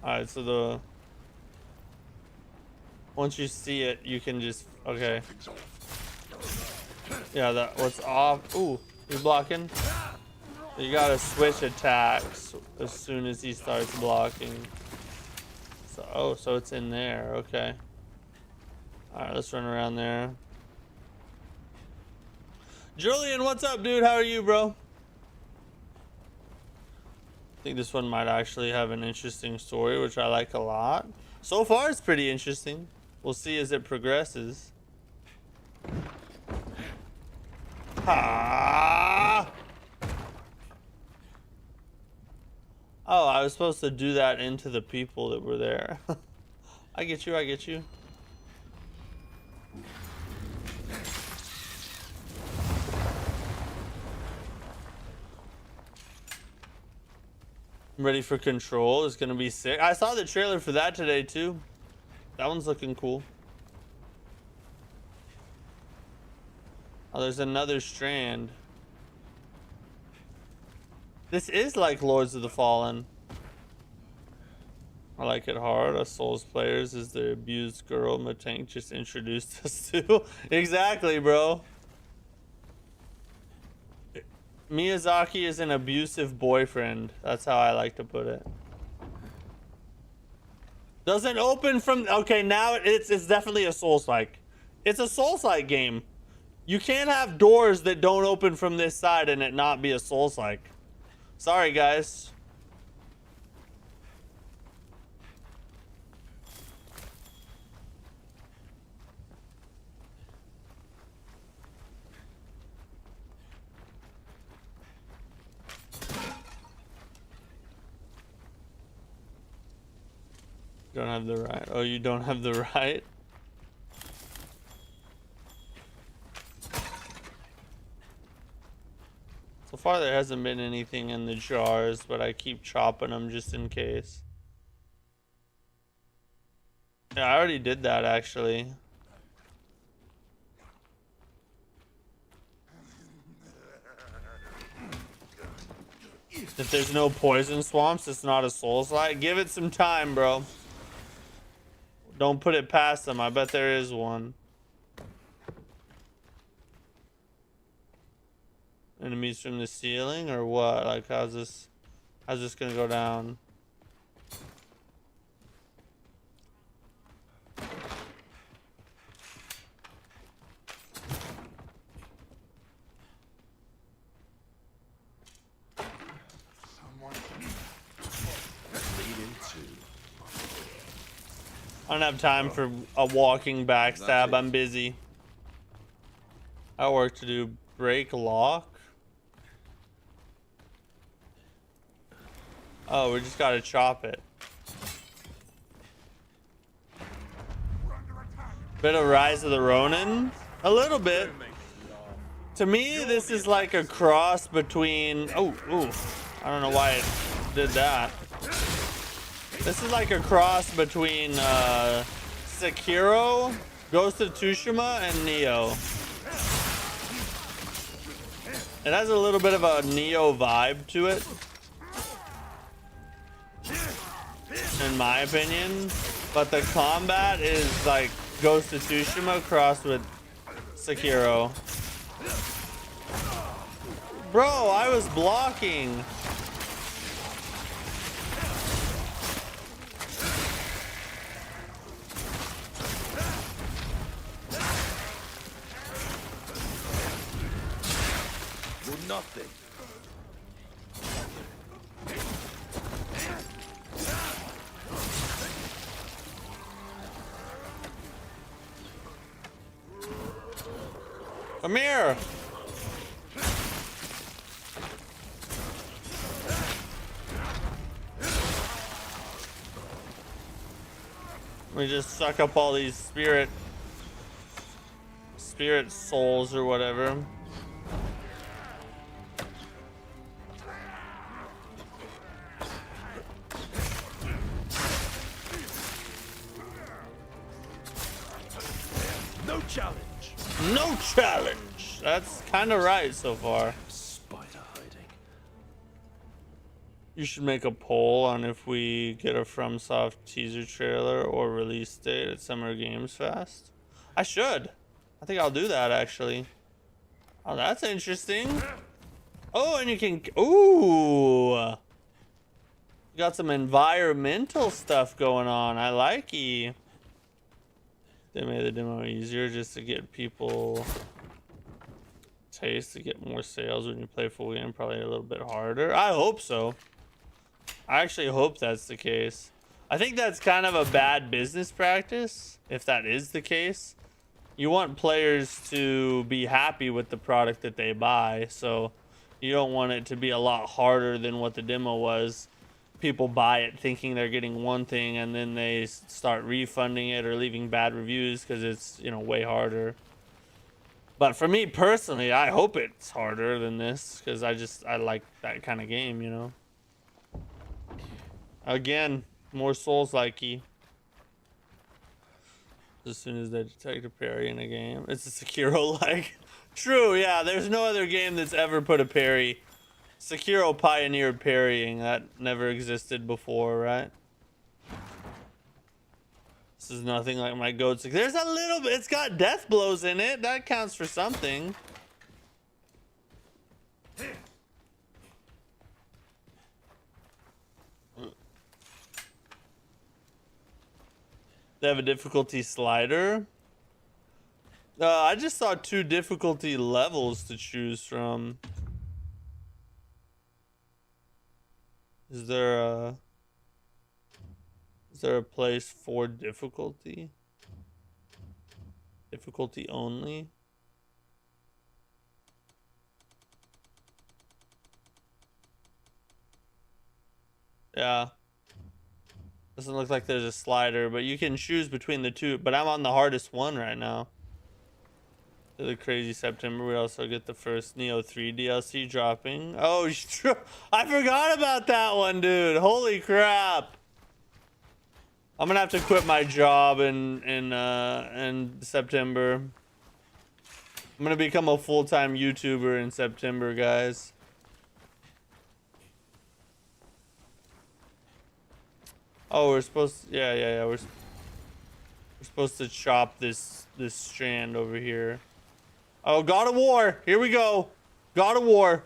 Alright, so once you see it, you can just, okay. Yeah, what's off? Ooh, he's blocking. You gotta switch attacks as soon as he starts blocking. So, oh, so it's in there, okay. Alright, let's run around there. Julian, what's up, dude? How are you, bro? I think this one might actually have an interesting story, which I like a lot. So far, it's pretty interesting. We'll see as it progresses. Ah! Oh, I was supposed to do that into the people that were there. I get you, I get you. I'm ready for Control. It's gonna be sick. I saw the trailer for that today too. That one's looking cool. Oh, there's another strand. This is like Lords of the Fallen. I like it hard. Us Souls players is the abused girl Mattack just introduced us to. Exactly, bro. Miyazaki is an abusive boyfriend. That's how I like to put it. Doesn't open from... Okay, now it's definitely a Souls-like. It's a Souls-like game. You can't have doors that don't open from this side and it not be a Souls-like. Sorry, guys. Don't have the right. Oh, you don't have the right? So far there hasn't been anything in the jars, but I keep chopping them just in case. Yeah, I already did that actually. If there's no poison swamps, it's not a Souls-like. Give it some time, bro. Don't put it past them. I bet there is one. Enemies from the ceiling or what? Like how's this gonna go down? I don't have time for a walking backstab. I'm busy. I got work to do. Break lock. Oh, we just gotta chop it. Bit of Rise of the Ronin. A little bit. To me, this is like a cross between... Oh, ooh. I don't know why it did that. This is like a cross between Sekiro, Ghost of Tsushima, and Nioh. It has a little bit of a Nioh vibe to it, in my opinion. But the combat is like Ghost of Tsushima crossed with Sekiro. Bro, I was blocking. Nothing. Come here. We just suck up all these spirit souls or whatever. No challenge. No challenge. That's kind of right so far. Spider hiding. You should make a poll on if we get a FromSoft teaser trailer or release date at Summer Games Fest. I should. I think I'll do that actually. Oh, that's interesting. Oh, and you can... Ooh. Got some environmental stuff going on. I like it. They made the demo easier just to get people taste, to get more sales when you play full game. Probably a little bit harder. I hope so. I actually hope that's the case. I think that's kind of a bad business practice, if that is the case. You want players to be happy with the product that they buy, so you don't want it to be a lot harder than what the demo was. People buy it thinking they're getting one thing, and then they start refunding it or leaving bad reviews because it's, you know, way harder. But for me personally, I hope it's harder than this because I like that kind of game, you know. Again, more Souls-likey. As soon as they detect a parry in a game, it's a Sekiro-like. True, yeah. There's no other game that's ever put a parry. Sekiro pioneered parrying. That never existed before, right? This is nothing like my goat. There's a little bit. It's got death blows in it. That counts for something. They have a difficulty slider. I just saw 2 difficulty levels to choose from. Is there a place for difficulty? Difficulty only? Yeah. Doesn't look like there's a slider, but you can choose between the 2. But I'm on the hardest one right now. The crazy September. We also get the first Neo 3 DLC dropping. Oh, I forgot about that one, dude. Holy crap! I'm gonna have to quit my job in September. I'm gonna become a full-time YouTuber in September, guys. Oh, we're supposed to, yeah. We're supposed to chop this strand over here. Oh, God of War. Here we go. God of War.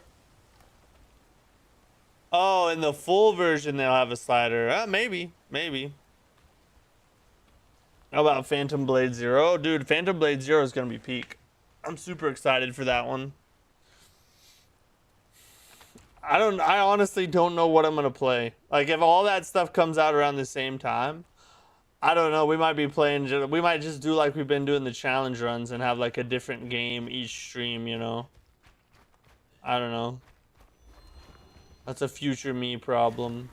Oh, in the full version, they'll have a slider. Maybe. How about Phantom Blade Zero? Dude, Phantom Blade Zero is going to be peak. I'm super excited for that one. I honestly don't know what I'm going to play. Like, if all that stuff comes out around the same time, I don't know. We might be playing. We might just do like we've been doing the challenge runs and have like a different game each stream. You know. I don't know. That's a future me problem.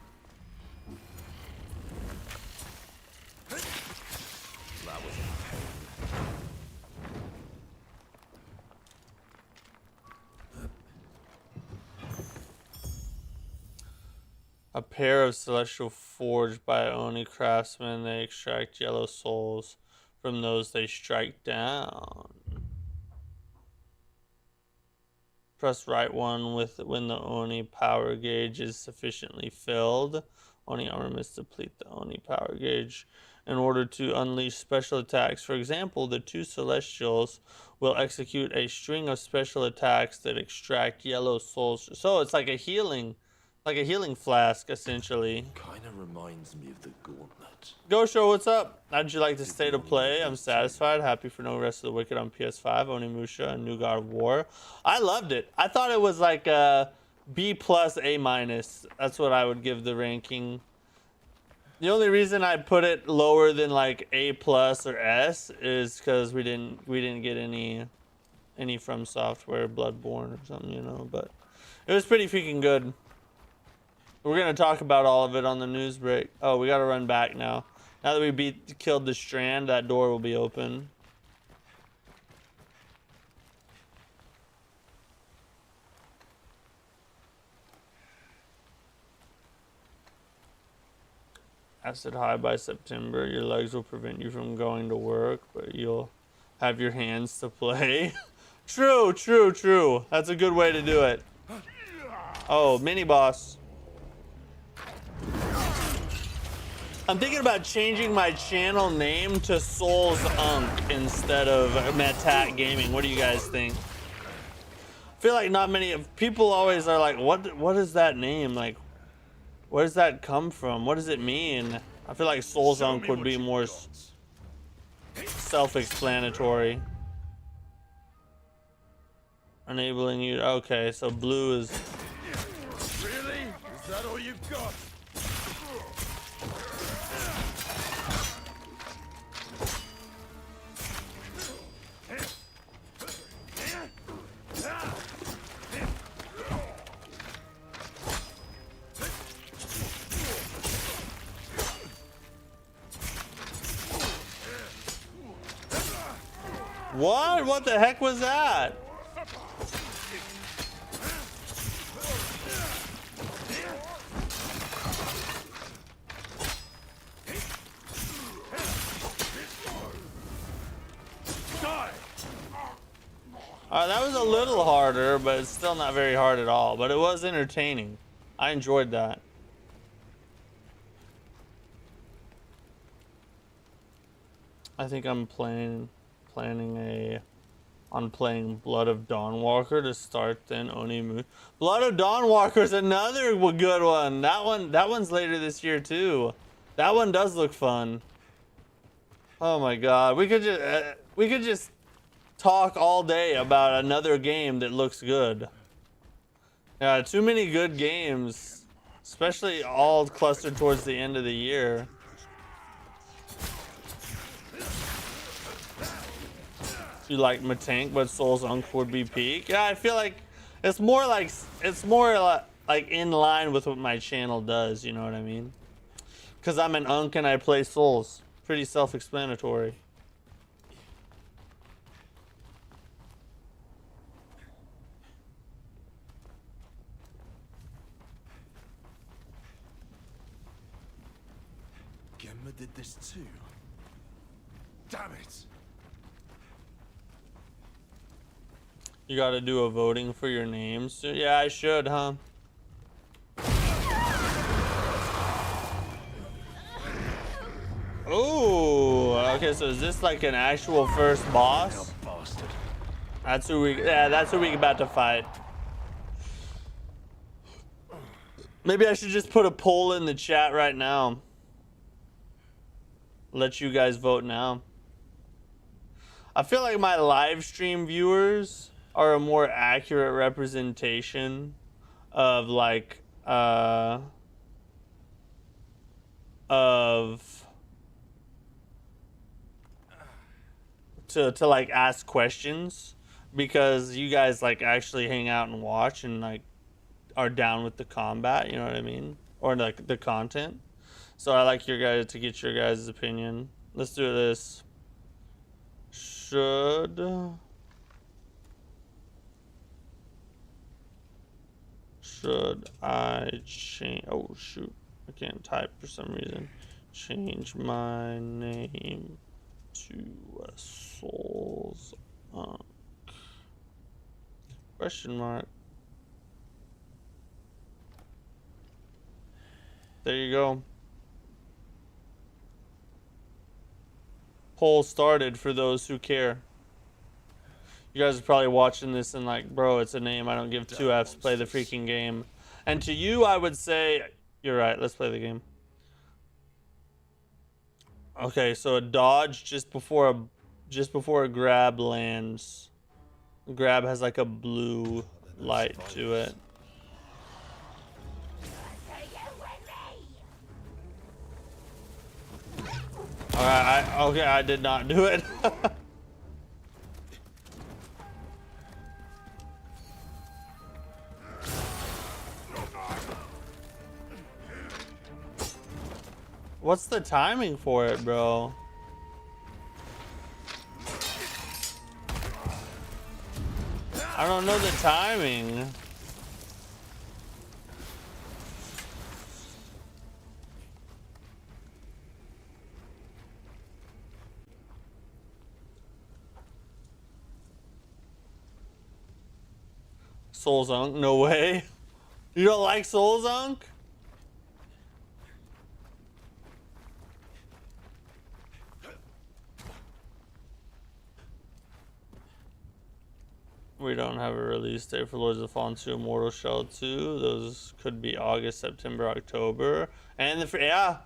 A pair of celestial forged by Oni craftsmen. They extract yellow souls from those they strike down. Press right one when the Oni power gauge is sufficiently filled. Oni armor must deplete the Oni power gauge in order to unleash special attacks. For example, the two celestials will execute a string of special attacks that extract yellow souls. So it's like a healing flask, essentially. Kinda reminds me of the gauntlet. Gosho, what's up? How'd you like the state of play? I'm satisfied. Happy for No Rest of the Wicked on PS5, Onimusha, and New God of War. I loved it. I thought it was like a B plus, A minus. That's what I would give the ranking. The only reason I put it lower than like A plus or S is because we didn't get any From Software Bloodborne or something, you know. But it was pretty freaking good. We're gonna talk about all of it on the news break. Oh, we gotta run back now. Now that we killed the Strand, that door will be open. Acid high by September. Your legs will prevent you from going to work, but you'll have your hands to play. True, true, true. That's a good way to do it. Oh, mini boss. I'm thinking about changing my channel name to Souls Unk instead of Mattack.gaming. What do you guys think? I feel like not many people always are like, what is that name? Like, where does that come from? What does it mean? I feel like Souls Unk would be more self-explanatory. Enabling you. Okay, so blue is. Really? Is that all you've got? What? What the heck was that? That was a little harder, but it's still not very hard at all. But it was entertaining. I enjoyed that. I think I'm planning on playing Blood of Dawnwalker to start, then Onimusha. Blood of Dawnwalker is another good one. That one's later this year too. That one does look fun. Oh my god, we could just talk all day about another game that looks good. Yeah, too many good games, especially all clustered towards the end of the year. You like Matank, but Souls Unk would be peak. Yeah, I feel like it's more like in line with what my channel does. You know what I mean? Because I'm an Unk and I play Souls. Pretty self-explanatory. Gemma did this too. Damn it! You gotta do a voting for your names. Yeah, I should, huh? Ooh, okay, so is this like an actual first boss? That's who we about to fight. Maybe I should just put a poll in the chat right now. Let you guys vote now. I feel like my live stream viewers are a more accurate representation of like of to like ask questions, because you guys like actually hang out and watch and like are down with the combat, you know what I mean? Or like the content. So I like your guys to get your guys' opinion. Let's do this. Should I change? Oh shoot, I can't type for some reason. Change my name to Souls Unk? Question mark. There you go. Poll started for those who care. You guys are probably watching this and like, bro, it's a name. I don't give two F's. Play the freaking game. And to you, I would say, you're right. Let's play the game. Okay, so a dodge just before a grab lands. Grab has like a blue light to it. Alright, okay, I did not do it. What's the timing for it, bro? I don't know the timing. Souls Unk? No way. You don't like Souls Unk? We don't have a release date for Lords of the Fallen 2, Immortal Shell 2. Those could be August, September, October. And yeah,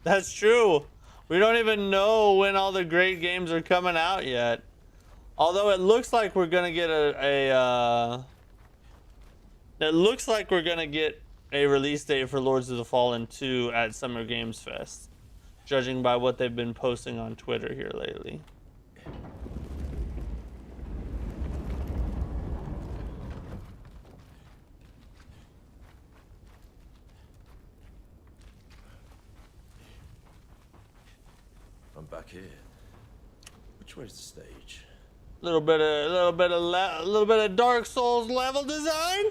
that's true. We don't even know when all the great games are coming out yet. Although it looks like we're gonna get a release date for Lords of the Fallen 2 at Summer Games Fest, judging by what they've been posting on Twitter here lately. I'm back here. Which way's the stage? A little bit of Dark Souls level design.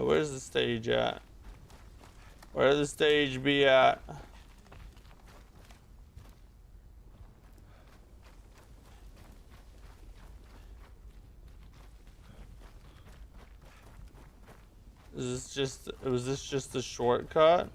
Where's the stage at? Where the stage be at? Was this just a shortcut?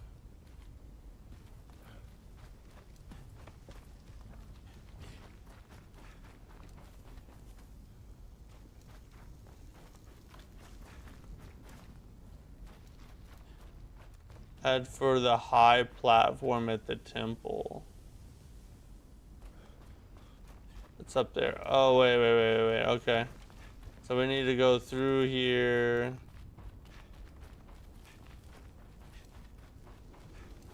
Head for the high platform at the temple. It's up there. Oh, wait. Okay. So we need to go through here.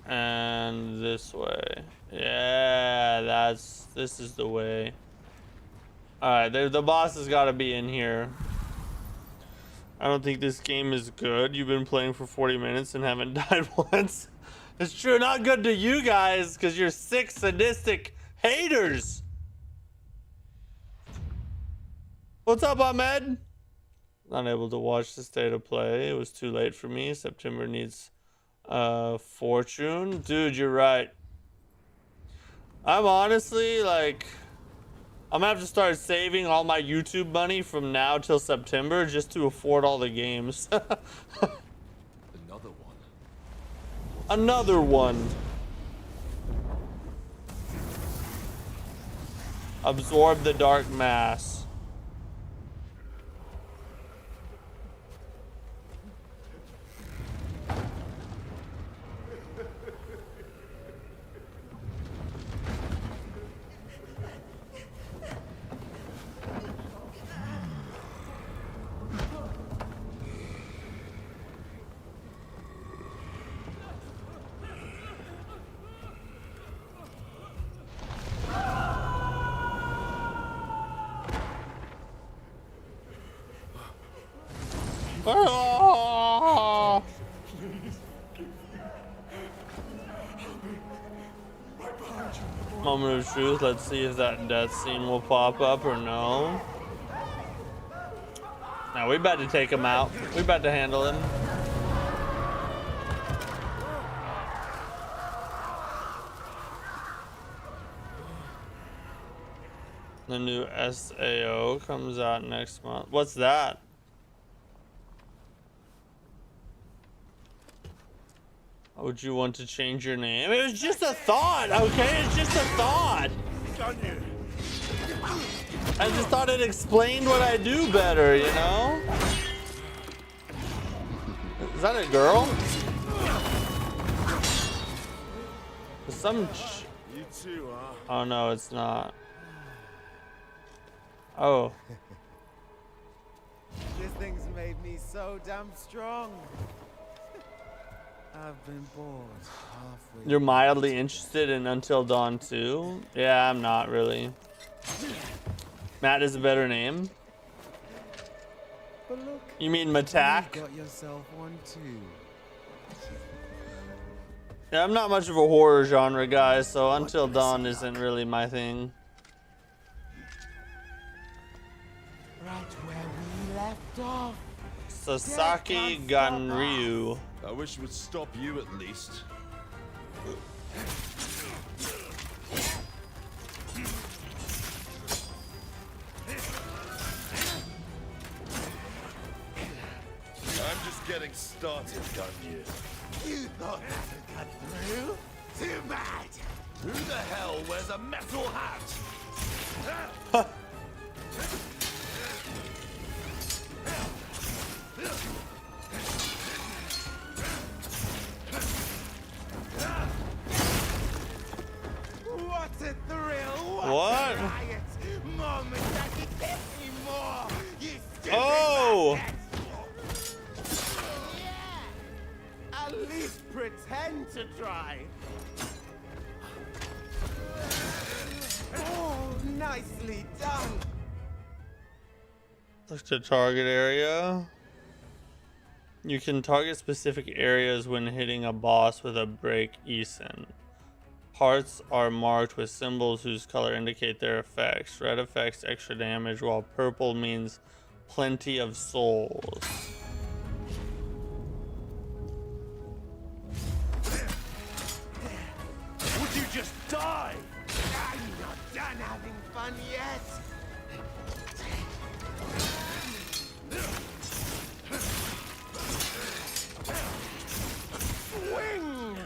And this way. Yeah, this is the way. Alright, the boss has got to be in here. I don't think this game is good. You've been playing for 40 minutes and haven't died once. It's true, not good to you guys, because you're sick, sadistic haters. What's up, Ahmed? Not able to watch the state of play. It was too late for me. September needs fortune. Dude, you're right. I'm honestly like, I'm gonna have to start saving all my YouTube money from now till September just to afford all the games. Another one. Another one. Absorb the dark mass. Oh! Moment of truth. Let's see if that death scene will pop up or no. Now we about to take him out. We about to handle him. The new SAO comes out next month. What's that? Would you want to change your name? It was just a thought, okay? It's just a thought. I just thought it explained what I do better, you know? Is that a girl? You too, huh? Oh no, it's not. Oh. This thing's made me so damn strong. I've been bored halfway. You're mildly interested in Until Dawn 2? Yeah, I'm not really. Matt is a better name. But look, You mean you Mattack? got yourself one too. Yeah, I'm not much of a horror genre guy, so Until Dawn isn't really my thing. Right where we left off. Sasaki Ganryu. I wish it would stop you at least. I'm just getting started, Ganryu. You thought that would cut through? Too bad. Who the hell wears a metal hat? What a thrill! What? A riot! Moment that it hit me more! You stupid Oh! bastard. Yeah. At least pretend to try. Oh, nicely done. Look to target area. You can target specific areas when hitting a boss with a break ESIN. Hearts are marked with symbols whose color indicate their effects. Red affects extra damage, while purple means plenty of souls. Would you just die? I'm not done having fun yet. Swing!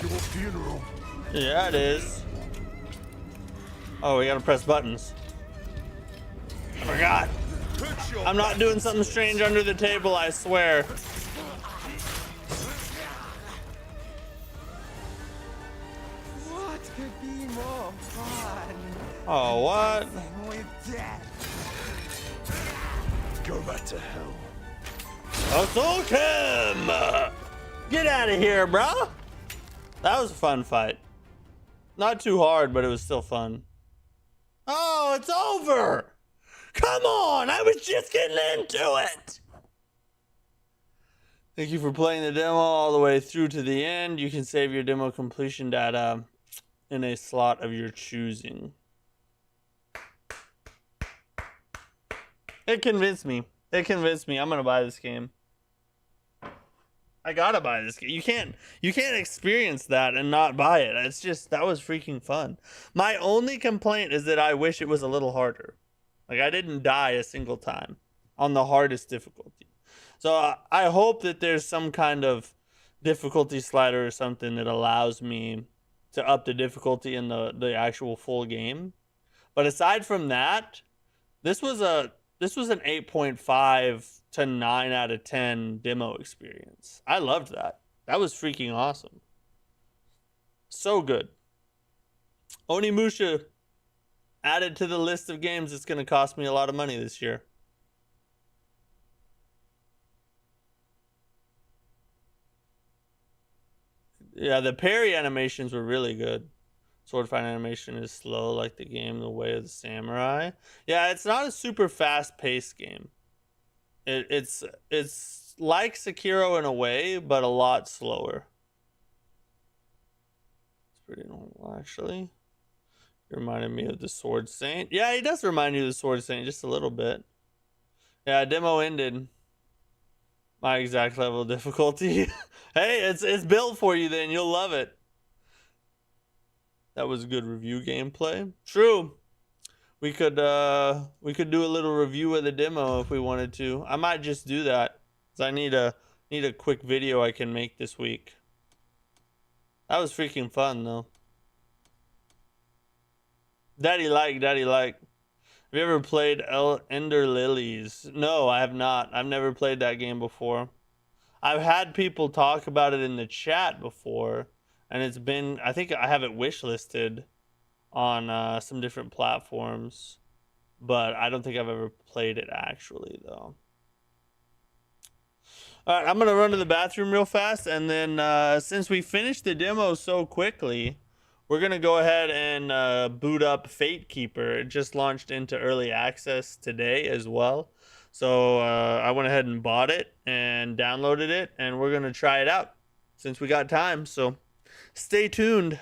Your funeral. Yeah, it is. Oh, we gotta press buttons. I forgot. Put your I'm not doing something strange under the table, I swear. What could be more fun? Oh, what? With death. Go back to hell. Assault. Get out of here, bro. That was a fun fight. Not too hard, but it was still fun. Oh, it's over. Come on, I was just getting into it. Thank you for playing the demo all the way through to the end. You can save your demo completion data in a slot of your choosing. It convinced me. It convinced me. I'm gonna buy this game. I gotta buy this game. You can't experience that and not buy it. It's just, that was freaking fun. My only complaint is that I wish it was a little harder. Like, I didn't die a single time on the hardest difficulty. So I hope that there's some kind of difficulty slider or something that allows me to up the difficulty in the actual full game. But aside from that, this was an 8.5 to 9 out of 10 demo experience. I loved that. That was freaking awesome. So good. Onimusha added to the list of games that's going to cost me a lot of money this year. Yeah, the parry animations were really good. Sword fight animation is slow, like the game The Way of the Samurai. Yeah, it's not a super fast-paced game. It's like Sekiro in a way, but a lot slower. It's pretty normal, actually. It reminded me of the Sword Saint. Yeah, he does remind you of the Sword Saint just a little bit. Yeah, demo ended. My exact level of difficulty. Hey, it's built for you then. You'll love it. That was good review gameplay. True. We could do a little review of the demo if we wanted to. I might just do that. 'Cause I need a quick video I can make this week. That was freaking fun though. Daddy like. Have you ever played Ender Lilies? No, I have not. I've never played that game before. I've had people talk about it in the chat before, and it's been, I think I have it wishlisted on some different platforms, but I don't think I've ever played it actually though. All right, I'm gonna run to the bathroom real fast, and then since we finished the demo so quickly, we're gonna go ahead and boot up Fatekeeper. It just launched into early access today as well. So I went ahead and bought it and downloaded it, and we're gonna try it out since we got time. So stay tuned.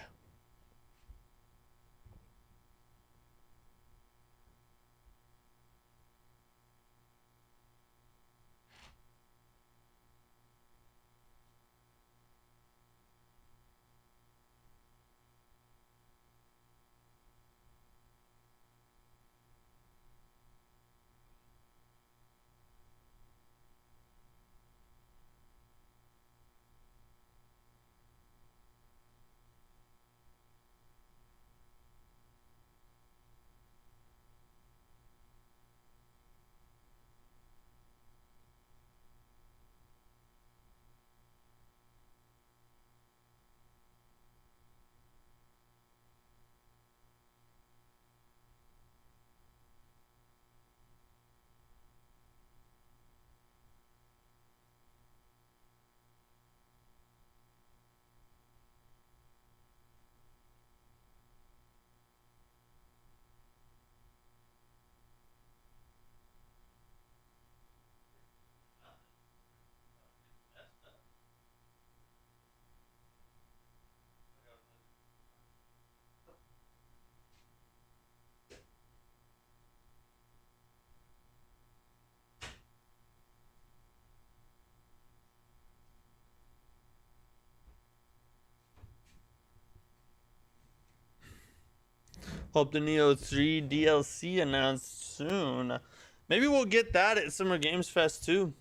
Hope the Neo 3 DLC announced soon. Maybe we'll get that at Summer Games Fest too.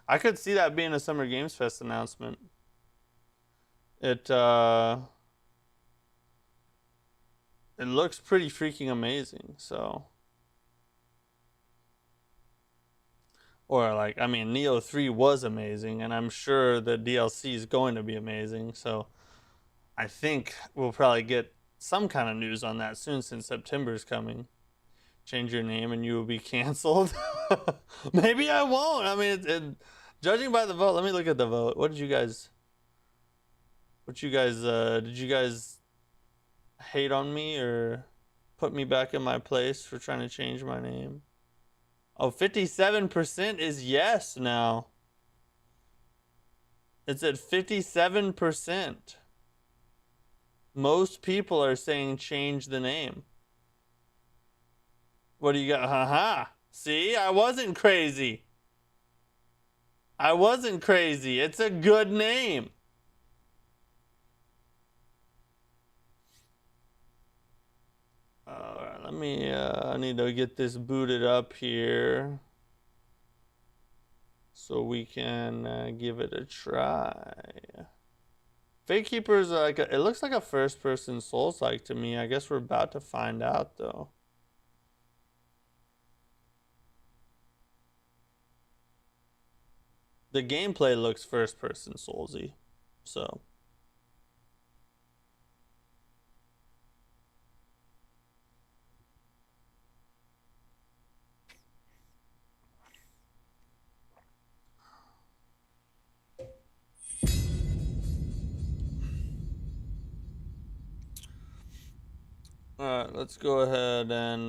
I could see that being a Summer Games Fest announcement. It looks pretty freaking amazing, so. Or like, I mean, Neo 3 was amazing, and I'm sure the DLC is going to be amazing, so I think we'll probably get some kind of news on that soon since September is coming. Change your name and you will be canceled. Maybe I won't. I mean, judging by the vote, let me look at the vote. Did you guys hate on me or put me back in my place for trying to change my name? Oh, 57% is yes now. It's at 57%. Most people are saying change the name. What do you got? Haha. See, I wasn't crazy. It's a good name. Alright, let me, I need to get this booted up here so we can give it a try. Fatekeeper is like it looks like a first-person Souls-like to me. I guess we're about to find out though. The gameplay looks first-person Soulsy, so. Alright, let's go ahead and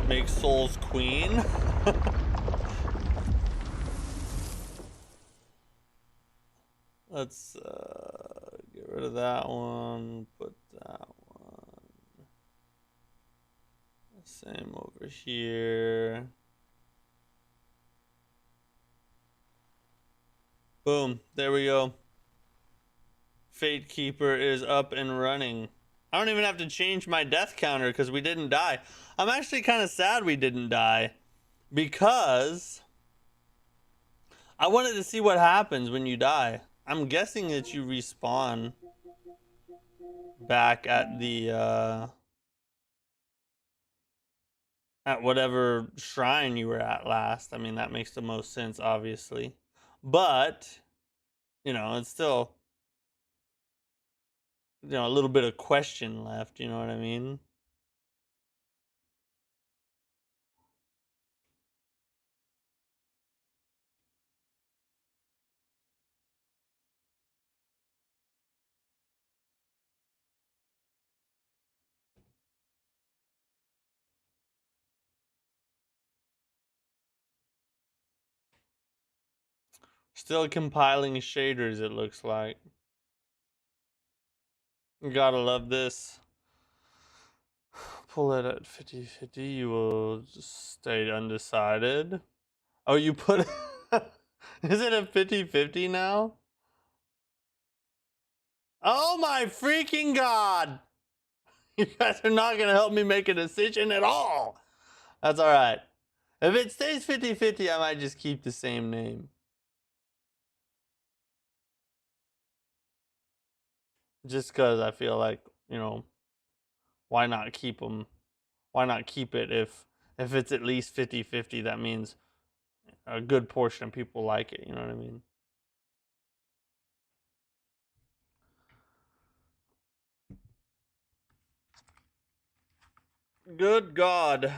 make Soul's queen. Let's get rid of that one, put that one. Same over here. Boom, there we go. Fatekeeper is up and running. I don't even have to change my death counter because we didn't die. I'm actually kind of sad we didn't die because I wanted to see what happens when you die. I'm guessing that you respawn back at the at whatever shrine you were at last. I mean, that makes the most sense, obviously. But, you know, it's still, you know, a little bit of question left, you know what I mean? Still compiling shaders, it looks like. You gotta love this. Pull it at 50-50, you will just stay undecided. Oh, you put is it a 50-50 now? Oh my freaking god! You guys are not gonna help me make a decision at all. That's alright. If it stays 50-50, I might just keep the same name. Just because I feel like, you know, why not keep them? Why not keep it if it's at least 50-50? That means a good portion of people like it, you know what I mean? Good God.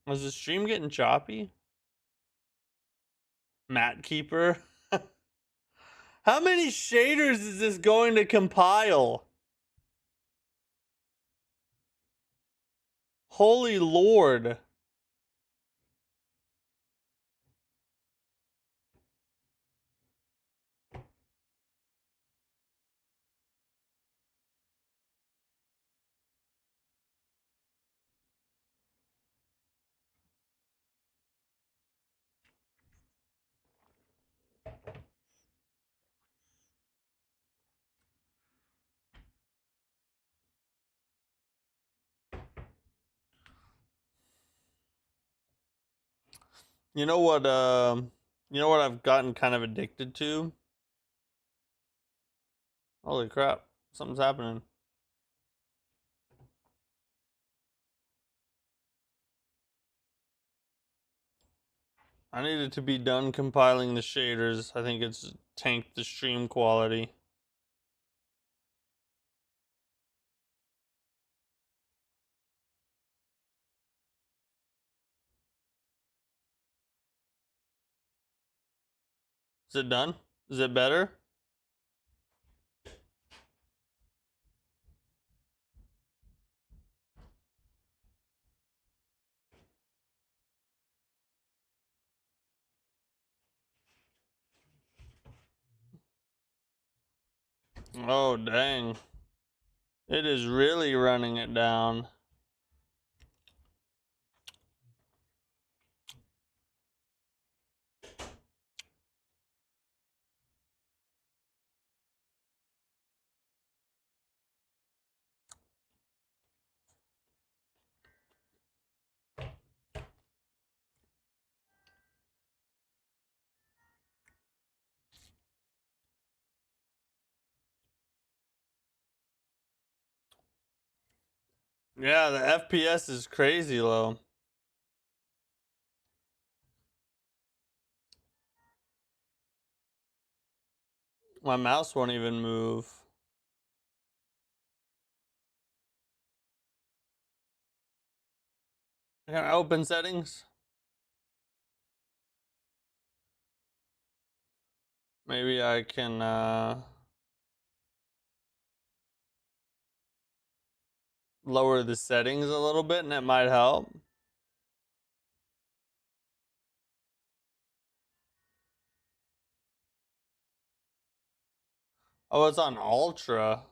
Was the stream getting choppy? Mattakeeper? How many shaders is this going to compile? Holy Lord. You know what I've gotten kind of addicted to? Holy crap. Something's happening. I needed to be done compiling the shaders. I think it's tanked the stream quality. Is it done? Is it better? Oh, dang. It is really running it down. Yeah, the FPS is crazy low. My mouse won't even move. Can I open settings? Maybe I can lower the settings a little bit and it might help. Oh, it's on ultra.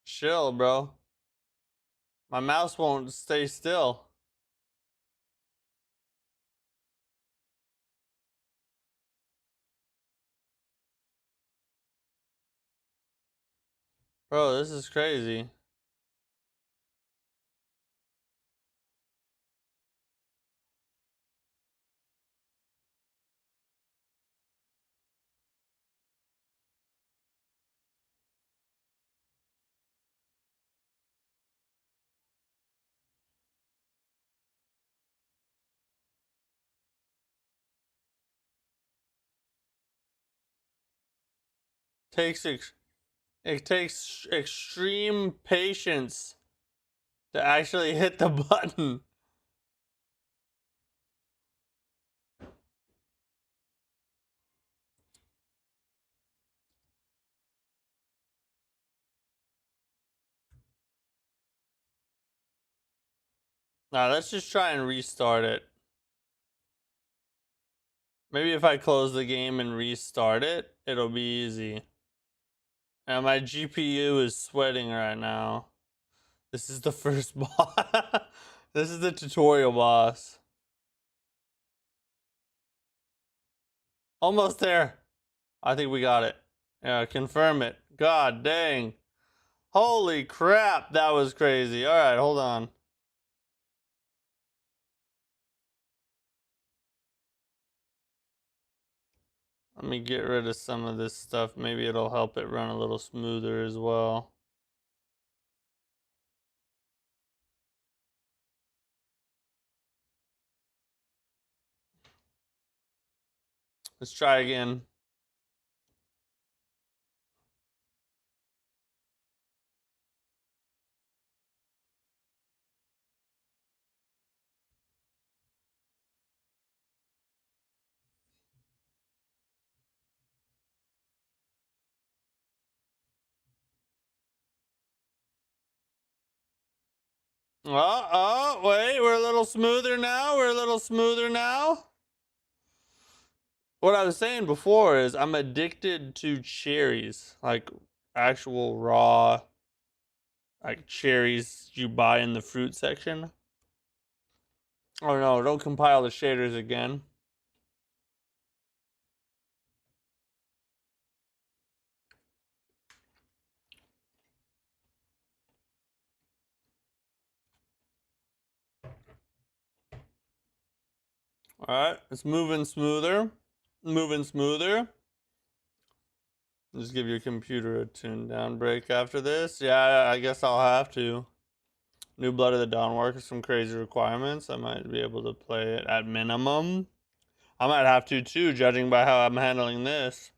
Chill, bro. My mouse won't stay still. Bro, this is crazy. It takes extreme patience to actually hit the button. Now let's just try and restart it. Maybe if I close the game and restart it, it'll be easy. And my GPU is sweating right now. This is the first boss. This is the tutorial boss. Almost there. I think we got it. Yeah, confirm it. God dang. Holy crap, that was crazy. Alright, hold on. Let me get rid of some of this stuff. Maybe it'll help it run a little smoother as well. Let's try again. Wait, we're a little smoother now. We're a little smoother now. What I was saying before is I'm addicted to cherries, like actual raw, like cherries you buy in the fruit section. Oh no, don't compile the shaders again. Alright, it's moving smoother. Moving smoother. Just give your computer a tune down break after this. Yeah, I guess I'll have to. New Blood of the Dawnwalker with some crazy requirements. I might be able to play it at minimum. I might have to too, judging by how I'm handling this.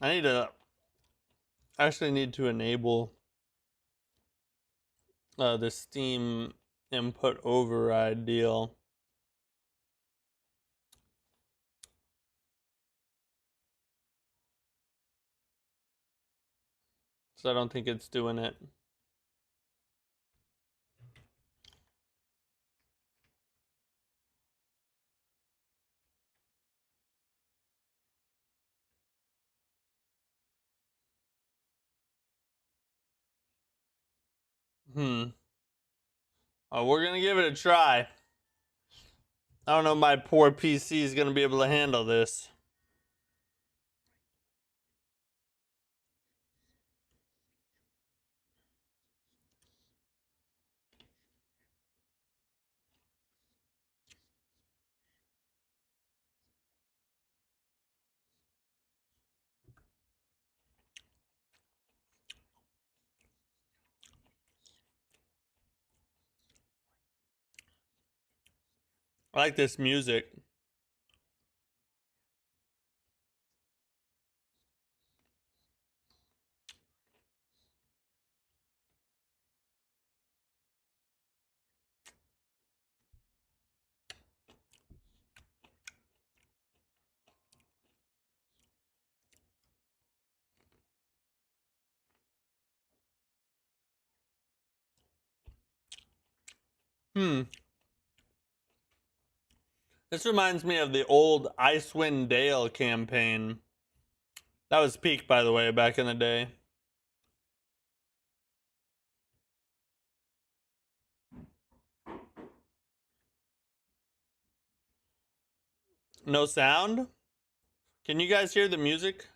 I need to actually need to enable the Steam input override deal. So I don't think it's doing it. We're gonna give it a try. I don't know if my poor PC is gonna be able to handle this. I like this music. Hmm. This reminds me of the old Icewind Dale campaign. That was peak, by the way, back in the day. No sound? Can you guys hear the music?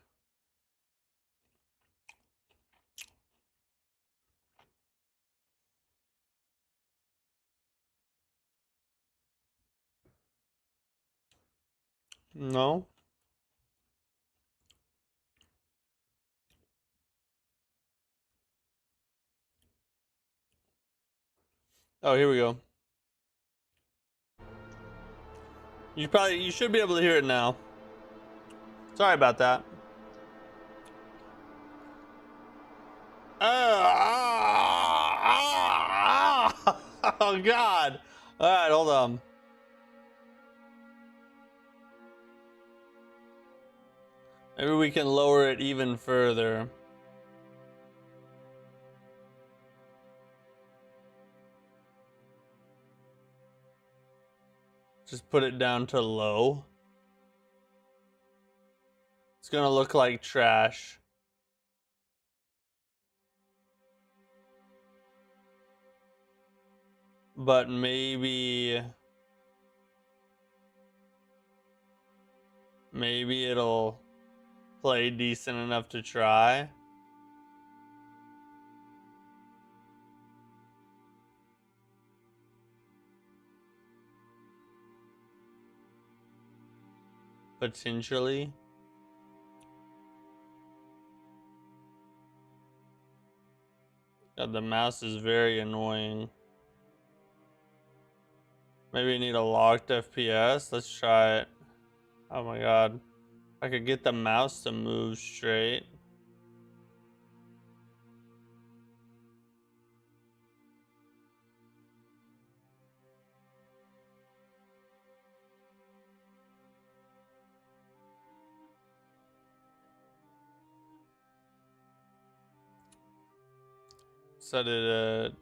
No? Oh, here we go. You should be able to hear it now. Sorry about that. Oh God! All right, hold on. Maybe we can lower it even further. Just put it down to low. It's gonna look like trash. But maybe it'll play decent enough to try. Potentially. God, the mouse is very annoying. Maybe I need a locked FPS. Let's try it. Oh my God. I could get the mouse to move straight. Set it at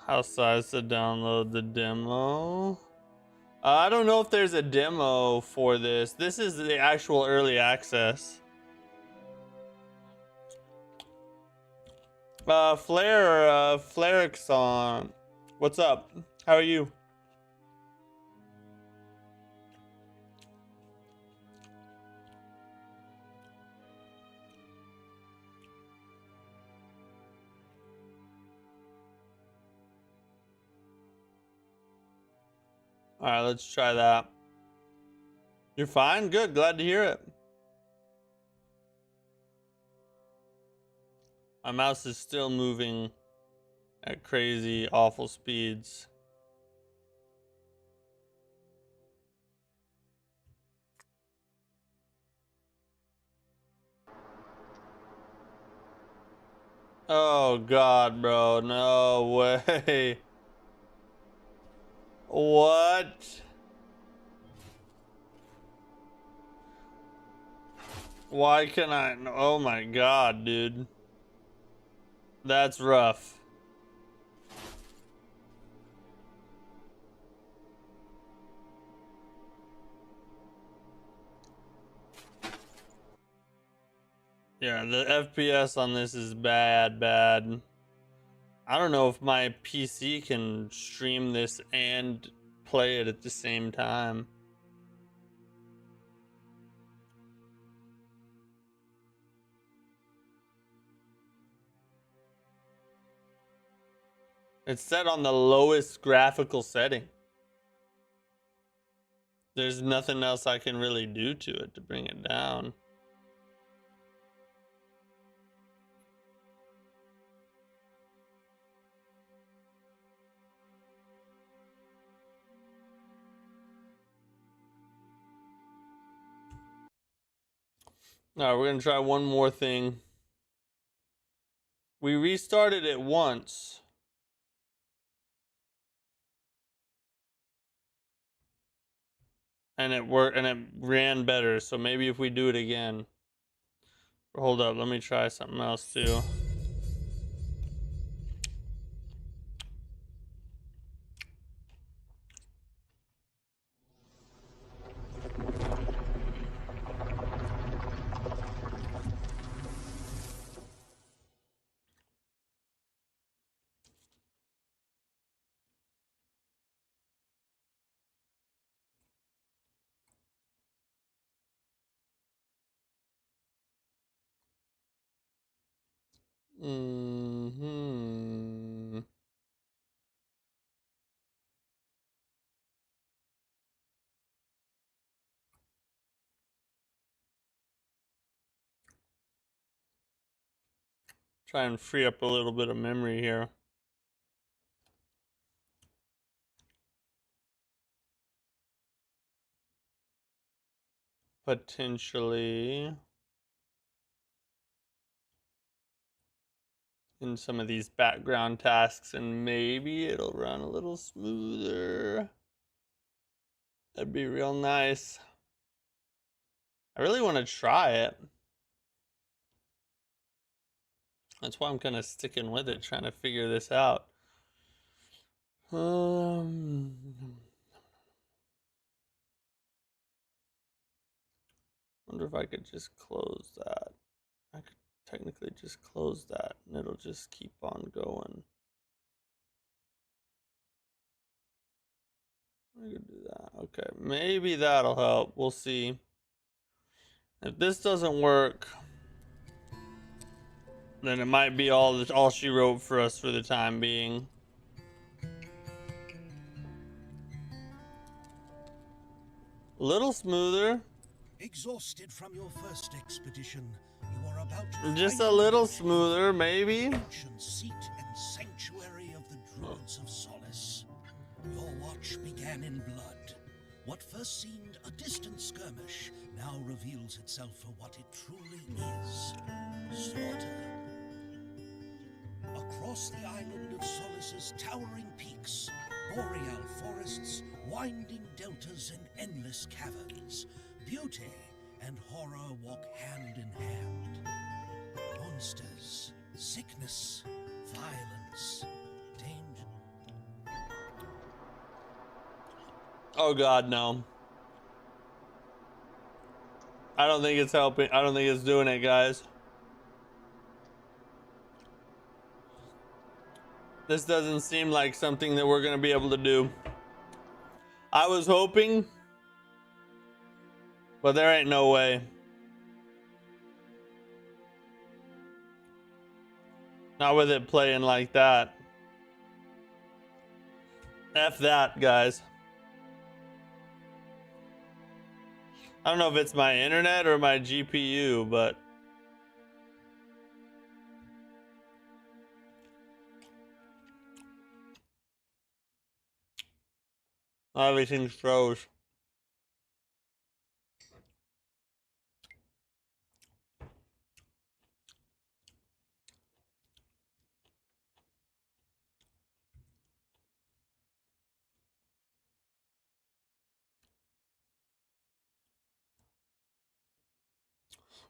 house size to download the demo. I don't know if there's a demo for this. This is the actual early access. Flarexon, what's up? How are you? All right, let's try that. You're fine? Good. Glad to hear it. My mouse is still moving at crazy, awful speeds. Oh God, bro. No way. What? Why can I? Oh my God, dude. That's rough. Yeah, the FPS on this is bad. I don't know if my PC can stream this and play it at the same time. It's set on the lowest graphical setting. There's nothing else I can really do to it to bring it down. All right, we're gonna try one more thing. We restarted it once. And it worked, and it ran better. So maybe if we do it again. Hold up, let me try something else too. Mm-hmm. Try and free up a little bit of memory here. Potentially in some of these background tasks, and maybe it'll run a little smoother. That'd be real nice. I really want to try it. That's why I'm kind of sticking with it, trying to figure this out. Wonder if I could just close that. I could technically just close that and it'll just keep on going. I could do that. Okay, maybe that'll help. We'll see. If this doesn't work, then it might be all she wrote for us for the time being. A little smoother. Exhausted from your first expedition, you are about to Just a little smoother, maybe. ancient seat and sanctuary of the Druids of Solace. Your watch began in blood. What first seemed a distant skirmish now reveals itself for what it truly is: slaughter. Across the island of Solace's towering peaks, boreal forests, winding deltas, and endless caverns, beauty and horror walk hand in hand. Monsters, sickness, violence, danger. Oh God, no. I don't think it's helping. I don't think it's doing it, guys. This doesn't seem like something that we're gonna be able to do. I was hoping, but there ain't no way. Not with it playing like that. F that, guys. I don't know if it's my internet or my GPU, but everything froze.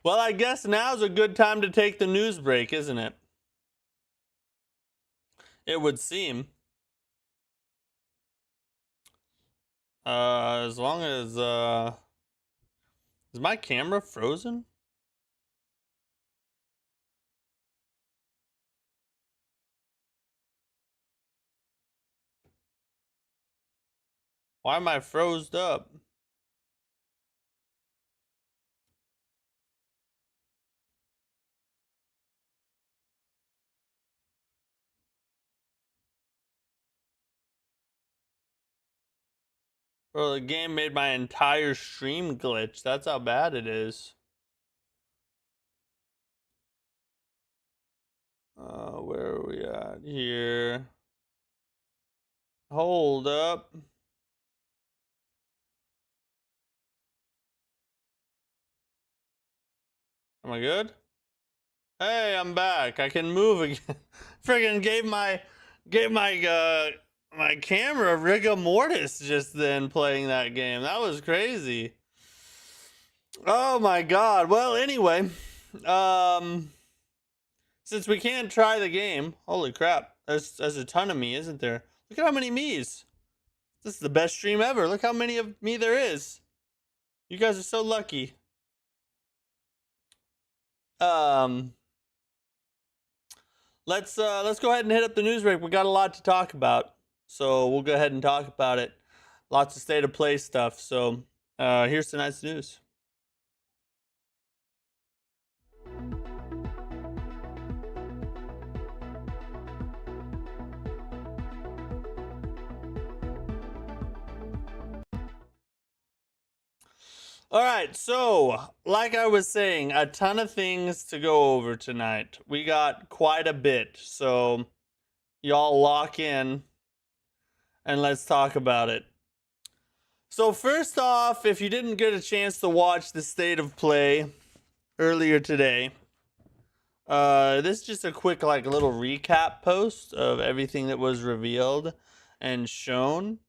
Well, I guess now's a good time to take the news break, isn't it? It would seem. As long as is my camera frozen? Why am I froze up? Bro, the game made my entire stream glitch. That's how bad it is. Where are we at here? Hold up. Am I good? Hey, I'm back. I can move again. Friggin' gave my my camera rigor mortis just then playing that game. That was crazy. Oh my God. Well, anyway, since we can't try the game, holy crap, there's a ton of me, isn't there? Look at how many me's. This is the best stream ever. Look how many of me there is. You guys are so lucky. Let's go ahead and hit up the news break. We got a lot to talk about, so we'll go ahead and talk about it. Lots of state of play stuff. So here's tonight's news. All right, so like I was saying, a ton of things to go over tonight. We got quite a bit, so y'all lock in and let's talk about it. So first off, if you didn't get a chance to watch the state of play earlier today, this is just a quick like little recap post of everything that was revealed and shown.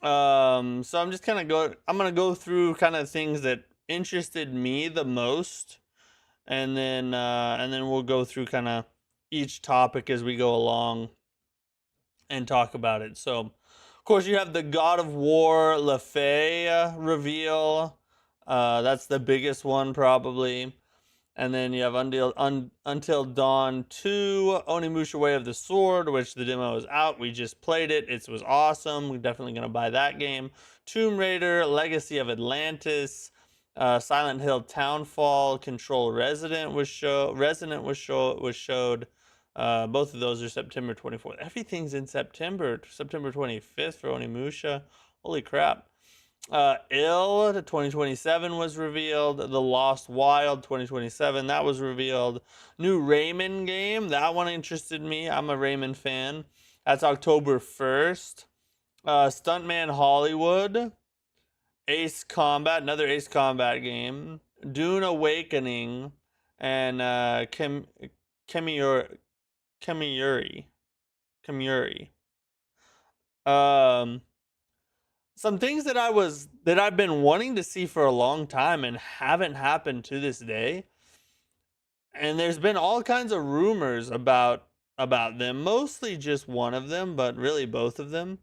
So I'm just I'm gonna go through kind of things that interested me the most, and then we'll go through kind of each topic as we go along and talk about it. So, of course, you have the God of War Le Fay reveal. That's the biggest one probably. And then you have Until Dawn 2, Onimusha Way of the Sword, which the demo is out. We just played it. It was awesome. We're definitely going to buy that game. Tomb Raider, Legacy of Atlantis, Silent Hill Townfall, Control Resident was showed. Both of those are September 24th. Everything's in September. September 25th for Onimusha. Holy crap. Ill 2027 was revealed. The Lost Wild 2027, that was revealed. New Rayman game, that one interested me. I'm a Rayman fan. That's October 1st. Stuntman Hollywood, Ace Combat, another Ace Combat game. Dune Awakening, and Kemuri. Some things that I've been wanting to see for a long time and haven't happened to this day. And there's been all kinds of rumors about them, mostly just one of them, but really both of them.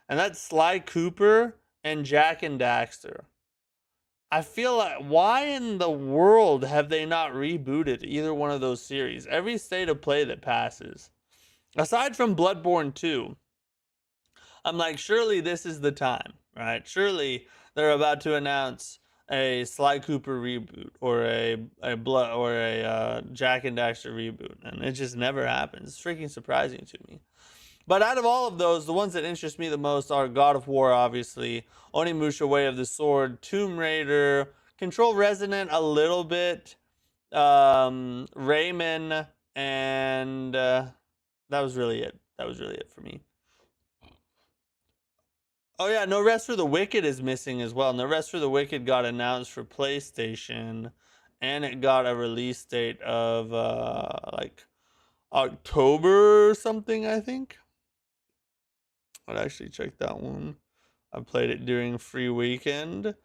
And that's Sly Cooper and Jack and Daxter. I feel like, why in the world have they not rebooted either one of those series? Every state of play that passes, aside from Bloodborne 2, I'm like, surely this is the time, right? Surely they're about to announce a Sly Cooper reboot or a Jack and Daxter reboot, and it just never happens. It's freaking surprising to me. But out of all of those, the ones that interest me the most are God of War, obviously, Onimusha Way of the Sword, Tomb Raider, Control Resident a little bit, Rayman, and that was really it. That was really it for me. Oh yeah, No Rest for the Wicked is missing as well. No Rest for the Wicked got announced for PlayStation, and it got a release date of like October or something, I think. I'd actually check that one. I played it during free weekend.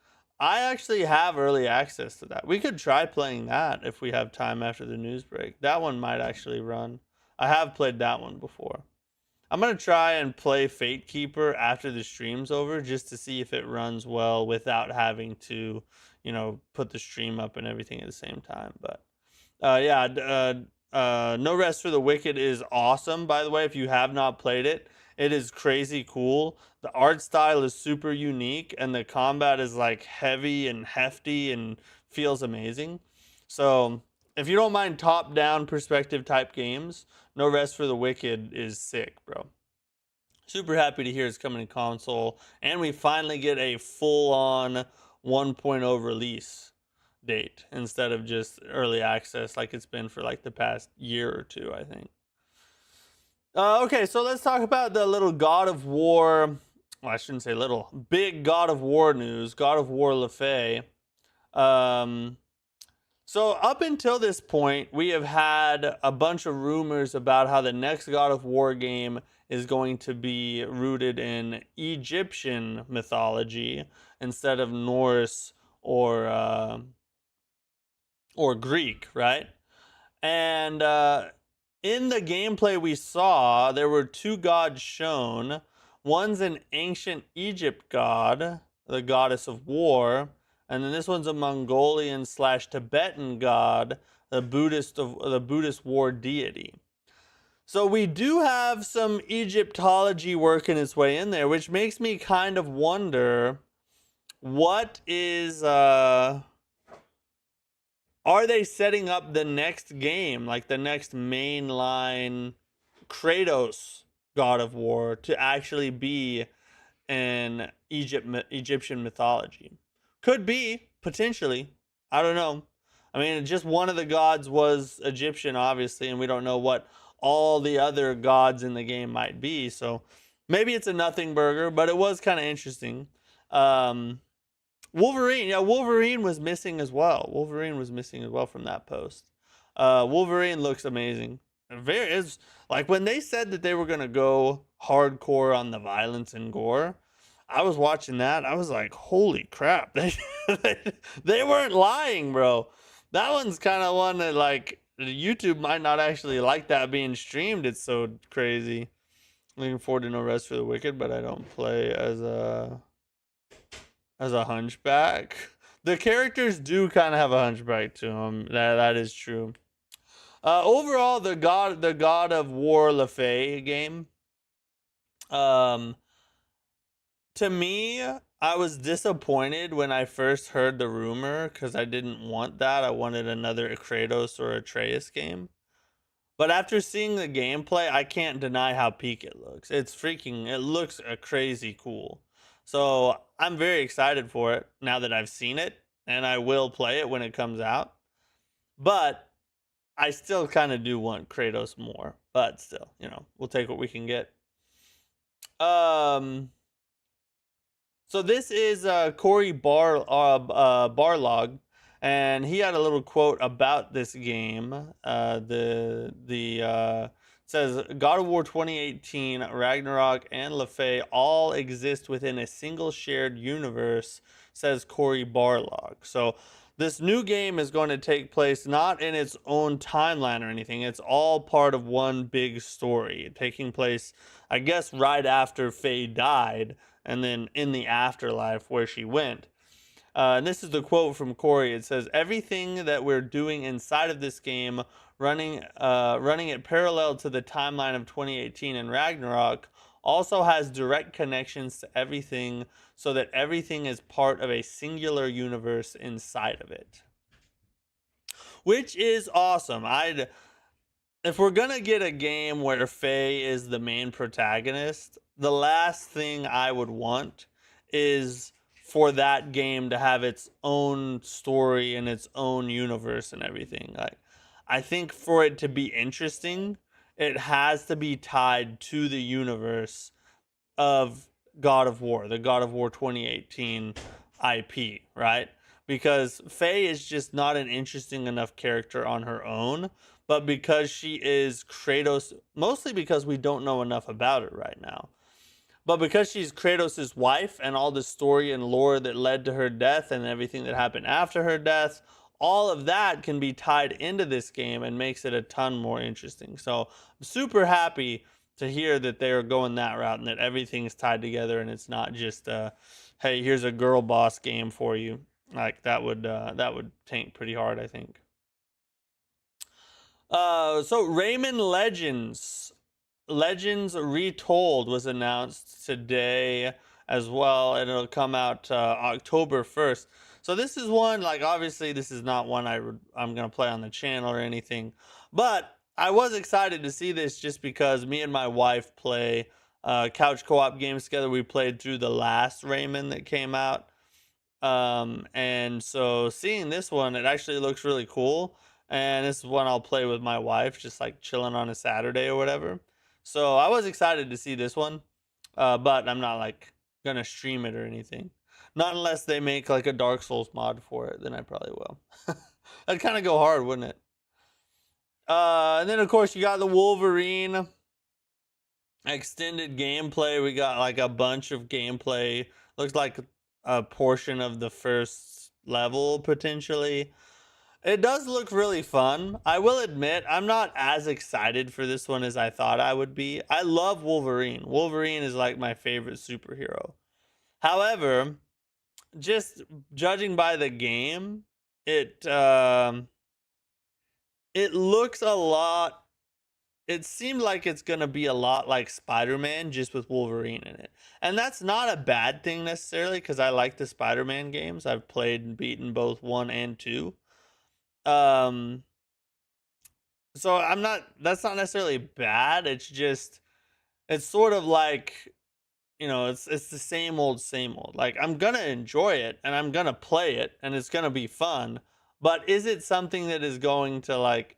I actually have early access to that. We could try playing that if we have time after the news break. That one might actually run. I have played that one before. I'm going to try and play Fatekeeper after the stream's over just to see if it runs well without having to, put the stream up and everything at the same time. But No Rest for the Wicked is awesome, by the way. If you have not played it, it is crazy cool. The art style is super unique, and the combat is like heavy and hefty and feels amazing. So if you don't mind top-down perspective type games, No Rest for the Wicked is sick, bro. Super happy to hear it's coming to console, and we finally get a full-on 1.0 release date instead of just early access like it's been for like the past year or two, I think. Okay, so let's talk about the little God of War. Well, I shouldn't say little. Big God of War news. God of War Le Fay. So up until this point, we have had a bunch of rumors about how the next God of War game is going to be rooted in Egyptian mythology instead of Norse or Greek, right? And in the gameplay we saw, there were two gods shown. One's an ancient Egypt god, the goddess of war, and then this one's a Mongolian/Tibetan god, the Buddhist war deity. So we do have some Egyptology working its way in there, which makes me kind of wonder, what is are they setting up the next game, like the next mainline Kratos God of War, to actually be in Egyptian mythology? Could be, potentially. I don't know. I mean, just one of the gods was Egyptian, obviously, and we don't know what all the other gods in the game might be. So maybe it's a nothing burger, but it was kind of interesting. Wolverine, yeah, Wolverine was missing as well. Wolverine was missing as well from that post. Wolverine looks amazing. Very is like when they said that they were gonna go hardcore on the violence and gore. I was watching that. I was like, holy crap! They weren't lying, bro. That one's kind of one that like YouTube might not actually like that being streamed. It's so crazy. Looking forward to No Rest for the Wicked, but I don't play as a hunchback. The characters do kind of have a hunchback to them. That is true. Overall, the God of War LaFay game. To me, I was disappointed when I first heard the rumor because I didn't want that. I wanted another Kratos or Atreus game. But after seeing the gameplay, I can't deny how peak it looks. It looks crazy cool. So I'm very excited for it now that I've seen it, and I will play it when it comes out. But I still kind of do want Kratos more. But still, we'll take what we can get. So this is Corey Barlog, and he had a little quote about this game. Says God of War 2018, Ragnarok, and LaFay all exist within a single shared universe, says Corey Barlog. So this new game is going to take place not in its own timeline or anything. It's all part of one big story, taking place, I guess, right after Faye died, and then in the afterlife where she went. And this is the quote from Corey. It says, everything that we're doing inside of this game, running it parallel to the timeline of 2018 and Ragnarok, also has direct connections to everything so that everything is part of a singular universe inside of it. Which is awesome. If we're going to get a game where Faye is the main protagonist, the last thing I would want is for that game to have its own story and its own universe and everything. Like, I think for it to be interesting, it has to be tied to the universe of God of War, the God of War 2018 IP, right? Because Faye is just not an interesting enough character on her own, but because she is Kratos, mostly because we don't know enough about her right now. But because she's Kratos' wife and all the story and lore that led to her death and everything that happened after her death, all of that can be tied into this game and makes it a ton more interesting. So I'm super happy to hear that they're going that route and that everything's tied together and it's not just hey, here's a girl boss game for you. Like that would tank pretty hard, I think. So Rayman Legends Retold was announced today as well, and it'll come out October 1st. So this is one, like, obviously this is not one I'm gonna play on the channel or anything, but I was excited to see this just because me and my wife play couch co-op games together. We played through the last Rayman that came out, and so seeing this one, it actually looks really cool, and this is one I'll play with my wife, just like chilling on a Saturday or whatever. So I was excited to see this one, but I'm not like gonna stream it or anything. Not unless they make like a Dark Souls mod for it, then I probably will. That'd kind of go hard, wouldn't it? And then of course you got the Wolverine extended gameplay. We got like a bunch of gameplay. Looks like a portion of the first level potentially. It does look really fun. I will admit, I'm not as excited for this one as I thought I would be. I love Wolverine. Wolverine is like my favorite superhero. However, just judging by the game, it looks a lot. It seemed like it's going to be a lot like Spider-Man, just with Wolverine in it. And that's not a bad thing necessarily, because I like the Spider-Man games. I've played and beaten both 1 and 2. So that's not necessarily bad. It's just, it's sort of like you know, it's the same old, same old. Like, I'm gonna enjoy it and I'm gonna play it and it's gonna be fun. But is it something that is going to like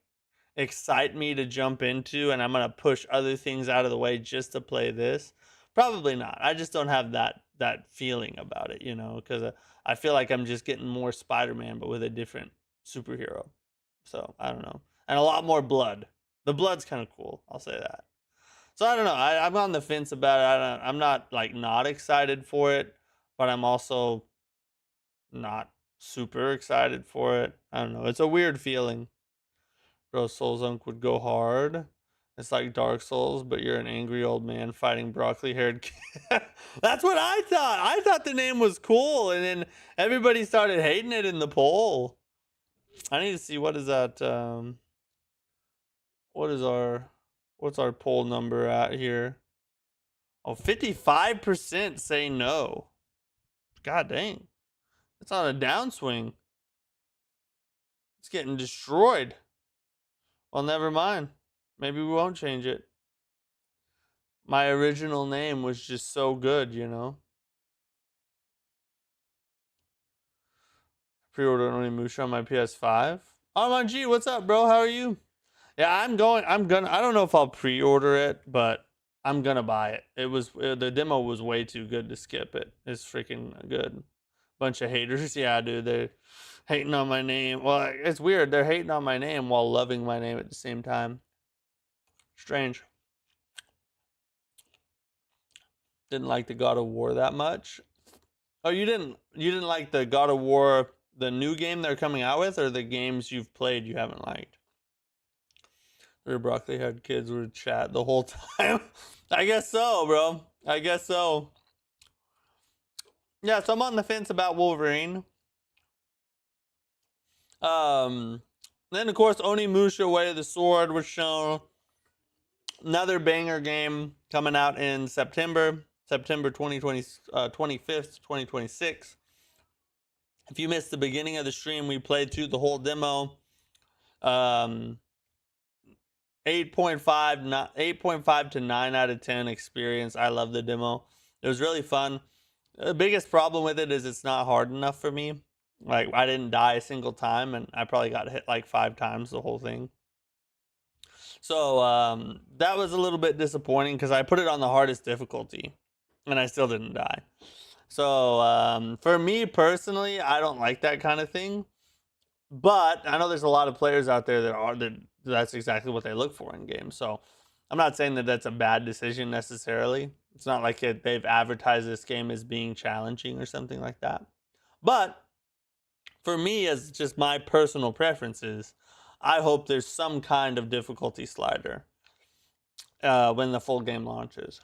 excite me to jump into, and I'm gonna push other things out of the way just to play this? Probably not. I just don't have that feeling about it, you know, because I feel like I'm just getting more Spider-Man, but with a different superhero. So I don't know, and a lot more blood. The blood's kind of cool. I'll say that. So I don't know. I'm on the fence about it. I'm not like not excited for it, but I'm also not super excited for it. I don't know. It's a weird feeling. Bro, Souls Unk would go hard. It's like Dark Souls, but you're an angry old man fighting broccoli-haired kid. That's what I thought. I thought the name was cool, and then everybody started hating it in the poll. I need to see, what is that? What's our poll number at here? Oh, 55% say no. God dang. It's on a downswing. It's getting destroyed. Well, never mind. Maybe we won't change it. My original name was just so good, you know? Pre-ordered Onimusha on my PS5. Armand G, what's up, bro? How are you? Yeah, I don't know if I'll pre-order it, but I'm gonna buy it. The demo was way too good to skip it. It's freaking good. Bunch of haters. Yeah, dude, they're hating on my name. Well, it's weird. They're hating on my name while loving my name at the same time. Strange. Didn't like the God of War that much. Oh, you didn't like the God of War, the new game they're coming out with, or the games you've played you haven't liked? Their broccoli head kids would chat the whole time. I guess so, bro. I guess so. Yeah, so I'm on the fence about Wolverine. Then of course Onimusha Way of the Sword was shown. Another banger game coming out in September 25th, 2026. If you missed the beginning of the stream, we played through the whole demo. 8.5 to 9 out of 10 experience. I love the demo. It was really fun. The biggest problem with it is it's not hard enough for me. Like, I didn't die a single time, and I probably got hit like 5 times the whole thing. So that was a little bit disappointing because I put it on the hardest difficulty and I still didn't die. So for me personally, I don't like that kind of thing. But I know there's a lot of players out there that's exactly what they look for in games. So I'm not saying that that's a bad decision necessarily. It's not like they've advertised this game as being challenging or something like that. But for me, as just my personal preferences, I hope there's some kind of difficulty slider when the full game launches.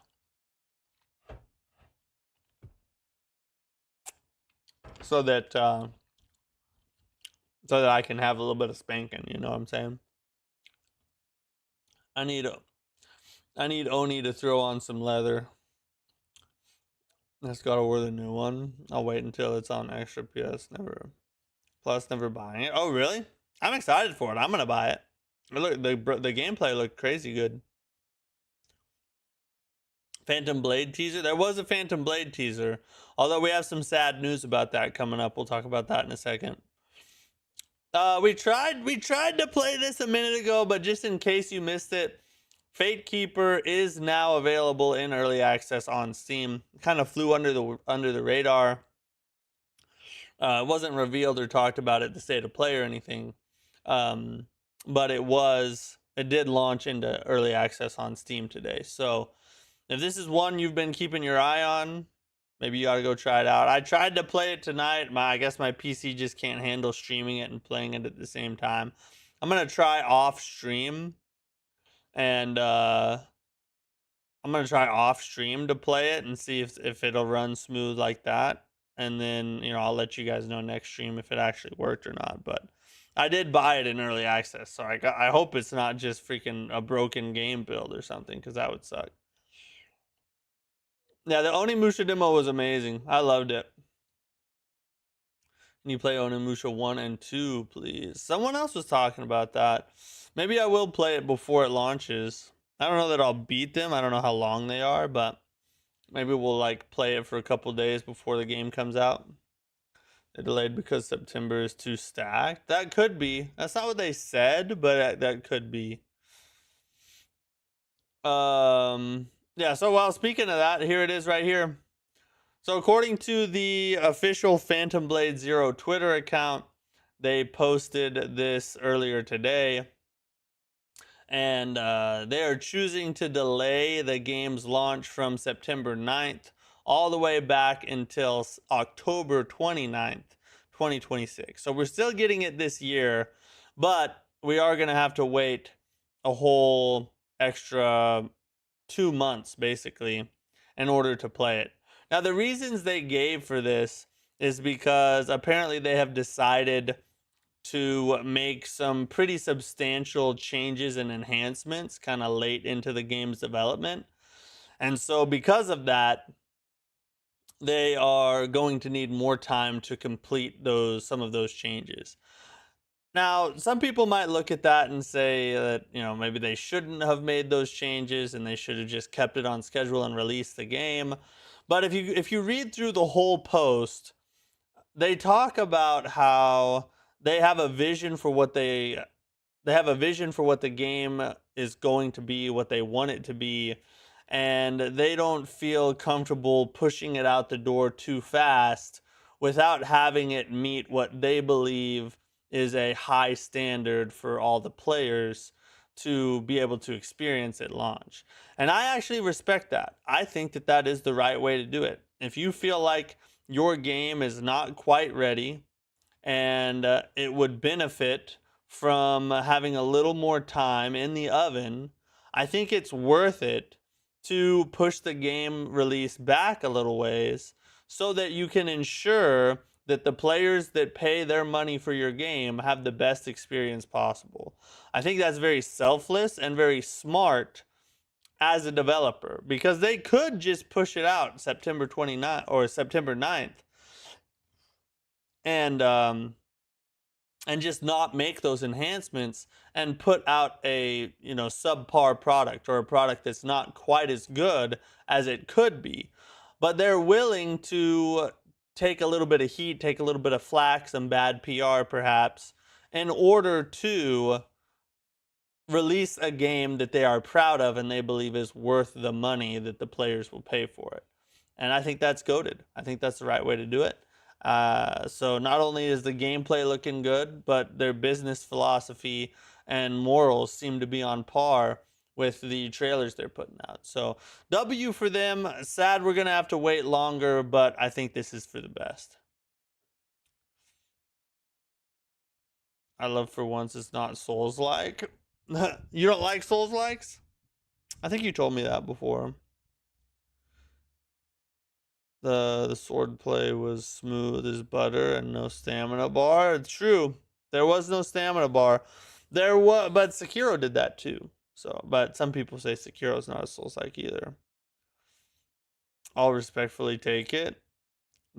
So that I can have a little bit of spanking, you know what I'm saying? I need Oni to throw on some leather. That's gotta wear the new one. I'll wait until it's on extra PS. Never buying it. Oh really? I'm excited for it. I'm gonna buy it. Look, the gameplay looked crazy good. Phantom Blade teaser. There was a Phantom Blade teaser, although we have some sad news about that coming up. We'll talk about that in a second. We tried to play this a minute ago, but just in case you missed it, Fatekeeper is now available in early access on Steam. Kind of flew under the radar. It wasn't revealed or talked about at the state of play or anything, but it did launch into early access on Steam today. So if this is one you've been keeping your eye on, maybe you ought to go try it out. I tried to play it tonight. I guess my PC just can't handle streaming it and playing it at the same time. I'm gonna try off stream, and I'm gonna try off stream to play it and see if it'll run smooth like that. And then, you know, I'll let you guys know next stream if it actually worked or not. But I did buy it in early access, so I hope it's not just freaking a broken game build or something, because that would suck. Yeah, the Onimusha demo was amazing. I loved it. Can you play Onimusha 1 and 2, please? Someone else was talking about that. Maybe I will play it before it launches. I don't know that I'll beat them. I don't know how long they are, but Maybe we'll like play it for a couple days before the game comes out. They delayed because September is too stacked. That could be. That's not what they said, but that could be. Yeah, so while speaking of that, here it is right here. So according to the official Phantom Blade Zero Twitter account, they posted this earlier today. And they are choosing to delay the game's launch from September 9th all the way back until October 29th, 2026. So we're still getting it this year, but we are going to have to wait a whole extra 2 months basically in order to play it. Now, the reasons they gave for this is because apparently they have decided to make some pretty substantial changes and enhancements kind of late into the game's development. And so because of that, they are going to need more time to complete some of those changes. Now, some people might look at that and say that, maybe they shouldn't have made those changes and they should have just kept it on schedule and released the game. But if you read through the whole post, they talk about how they have a vision for what they have a vision for what the game is going to be, what they want it to be, and they don't feel comfortable pushing it out the door too fast without having it meet what they believe is a high standard for all the players to be able to experience at launch. And I actually respect that. I think that that is the right way to do it. If you feel like your game is not quite ready and it would benefit from having a little more time in the oven, I think it's worth it to push the game release back a little ways so that you can ensure that the players that pay their money for your game have the best experience possible. I think that's very selfless and very smart as a developer, because they could just push it out September 29th or September 9th and just not make those enhancements and put out a subpar product or a product that's not quite as good as it could be. But they're willing to take a little bit of heat, take a little bit of flack, some bad PR perhaps, in order to release a game that they are proud of and they believe is worth the money that the players will pay for it. And I think that's goated. I think that's the right way to do it. So not only is the gameplay looking good, but their business philosophy and morals seem to be on par with the trailers they're putting out. So W for them. Sad we're going to have to wait longer, but I think this is for the best. I love for once it's not Souls-like. You don't like Souls-likes? I think you told me that before. The sword play was smooth as butter and no stamina bar. It's true. There was no stamina bar. There was, but Sekiro did that too. So, but some people say Sekiro's not a Souls-like either. I'll respectfully take it.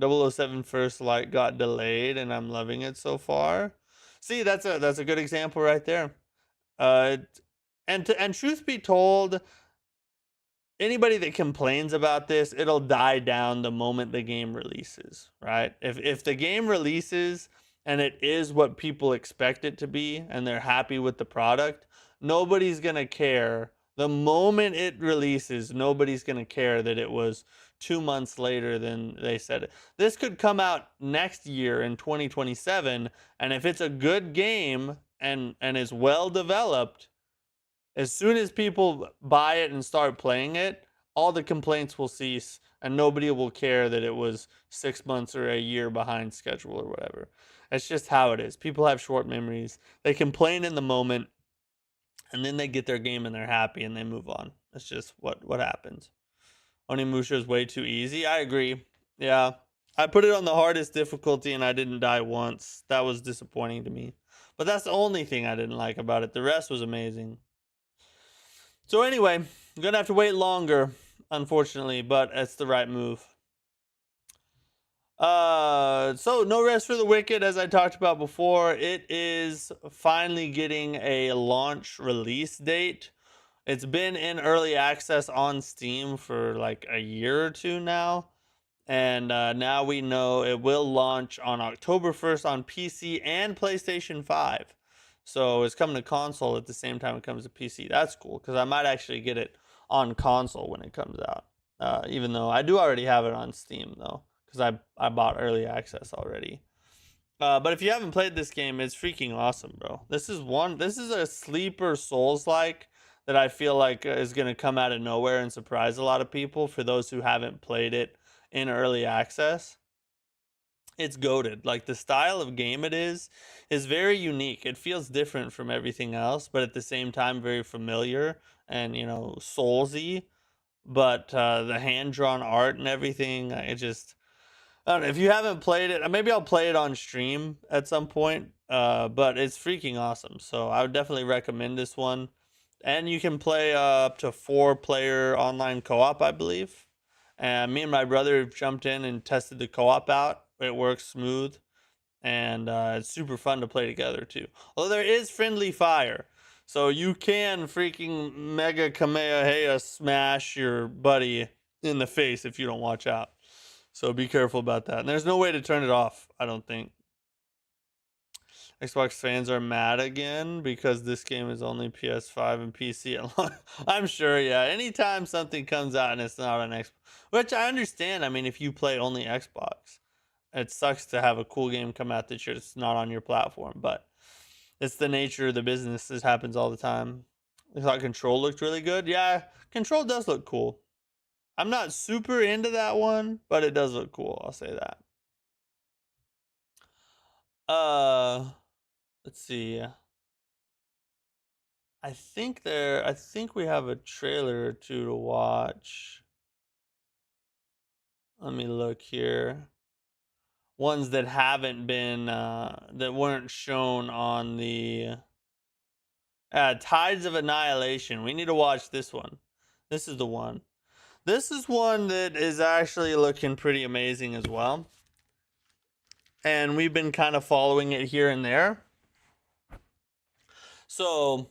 007 First Light got delayed and I'm loving it so far. See, that's a good example right there. And truth be told, anybody that complains about this, it'll die down the moment the game releases, right? If the game releases and it is what people expect it to be and they're happy with the product, nobody's going to care. The moment it releases, nobody's going to care that it was 2 months later than they said it. This could come out next year in 2027, and if it's a good game and is well developed, as soon as people buy it and start playing it, all the complaints will cease and nobody will care that it was 6 months or a year behind schedule or whatever. That's just how it is. People have short memories. They complain in the moment and then they get their game and they're happy and they move on. That's just what happens. Onimusha is way too easy. I agree. Yeah. I put it on the hardest difficulty and I didn't die once. That was disappointing to me. But that's the only thing I didn't like about it. The rest was amazing. So anyway, I'm going to have to wait longer, unfortunately, but it's the right move. So No Rest for the Wicked, as I talked about before, it is finally getting a launch release date. It's been in early access on Steam for like a year or two now. And now we know it will launch on October 1st on PC and PlayStation 5. So it's coming to console at the same time it comes to PC. That's cool because I might actually get it on console when it comes out. Even though I do already have it on Steam though, because I bought early access already. But if you haven't played this game, it's freaking awesome, bro. This is a sleeper Souls-like that I feel like is going to come out of nowhere and surprise a lot of people for those who haven't played it in early access. It's goated. Like, the style of game it is very unique. It feels different from everything else, but at the same time very familiar and, you know, soulsy. But the hand-drawn art and everything, it just, I don't know. If you haven't played it, maybe I'll play it on stream at some point. But it's freaking awesome. So I would definitely recommend this one. And you can play up to 4-player online co-op, I believe. And me and my brother have jumped in and tested the co-op out. It works smooth. And it's super fun to play together too. Although there is friendly fire. So you can freaking Mega Kamehameha smash your buddy in the face if you don't watch out. So be careful about that. And there's no way to turn it off, I don't think. Xbox fans are mad again because this game is only PS5 and PC. I'm sure, yeah. Anytime something comes out and it's not on Xbox, which I understand. I mean, if you play only Xbox, it sucks to have a cool game come out that it's not on your platform. But it's the nature of the business. This happens all the time. I thought Control looked really good. Yeah, Control does look cool. I'm not super into that one, but it does look cool. I'll say that. Let's see. I think we have a trailer or two to watch. Let me look here. Ones that haven't been that weren't shown on the Tides of Annihilation. We need to watch this one. This is the one. This is one that is actually looking pretty amazing as well. And we've been kind of following it here and there. So,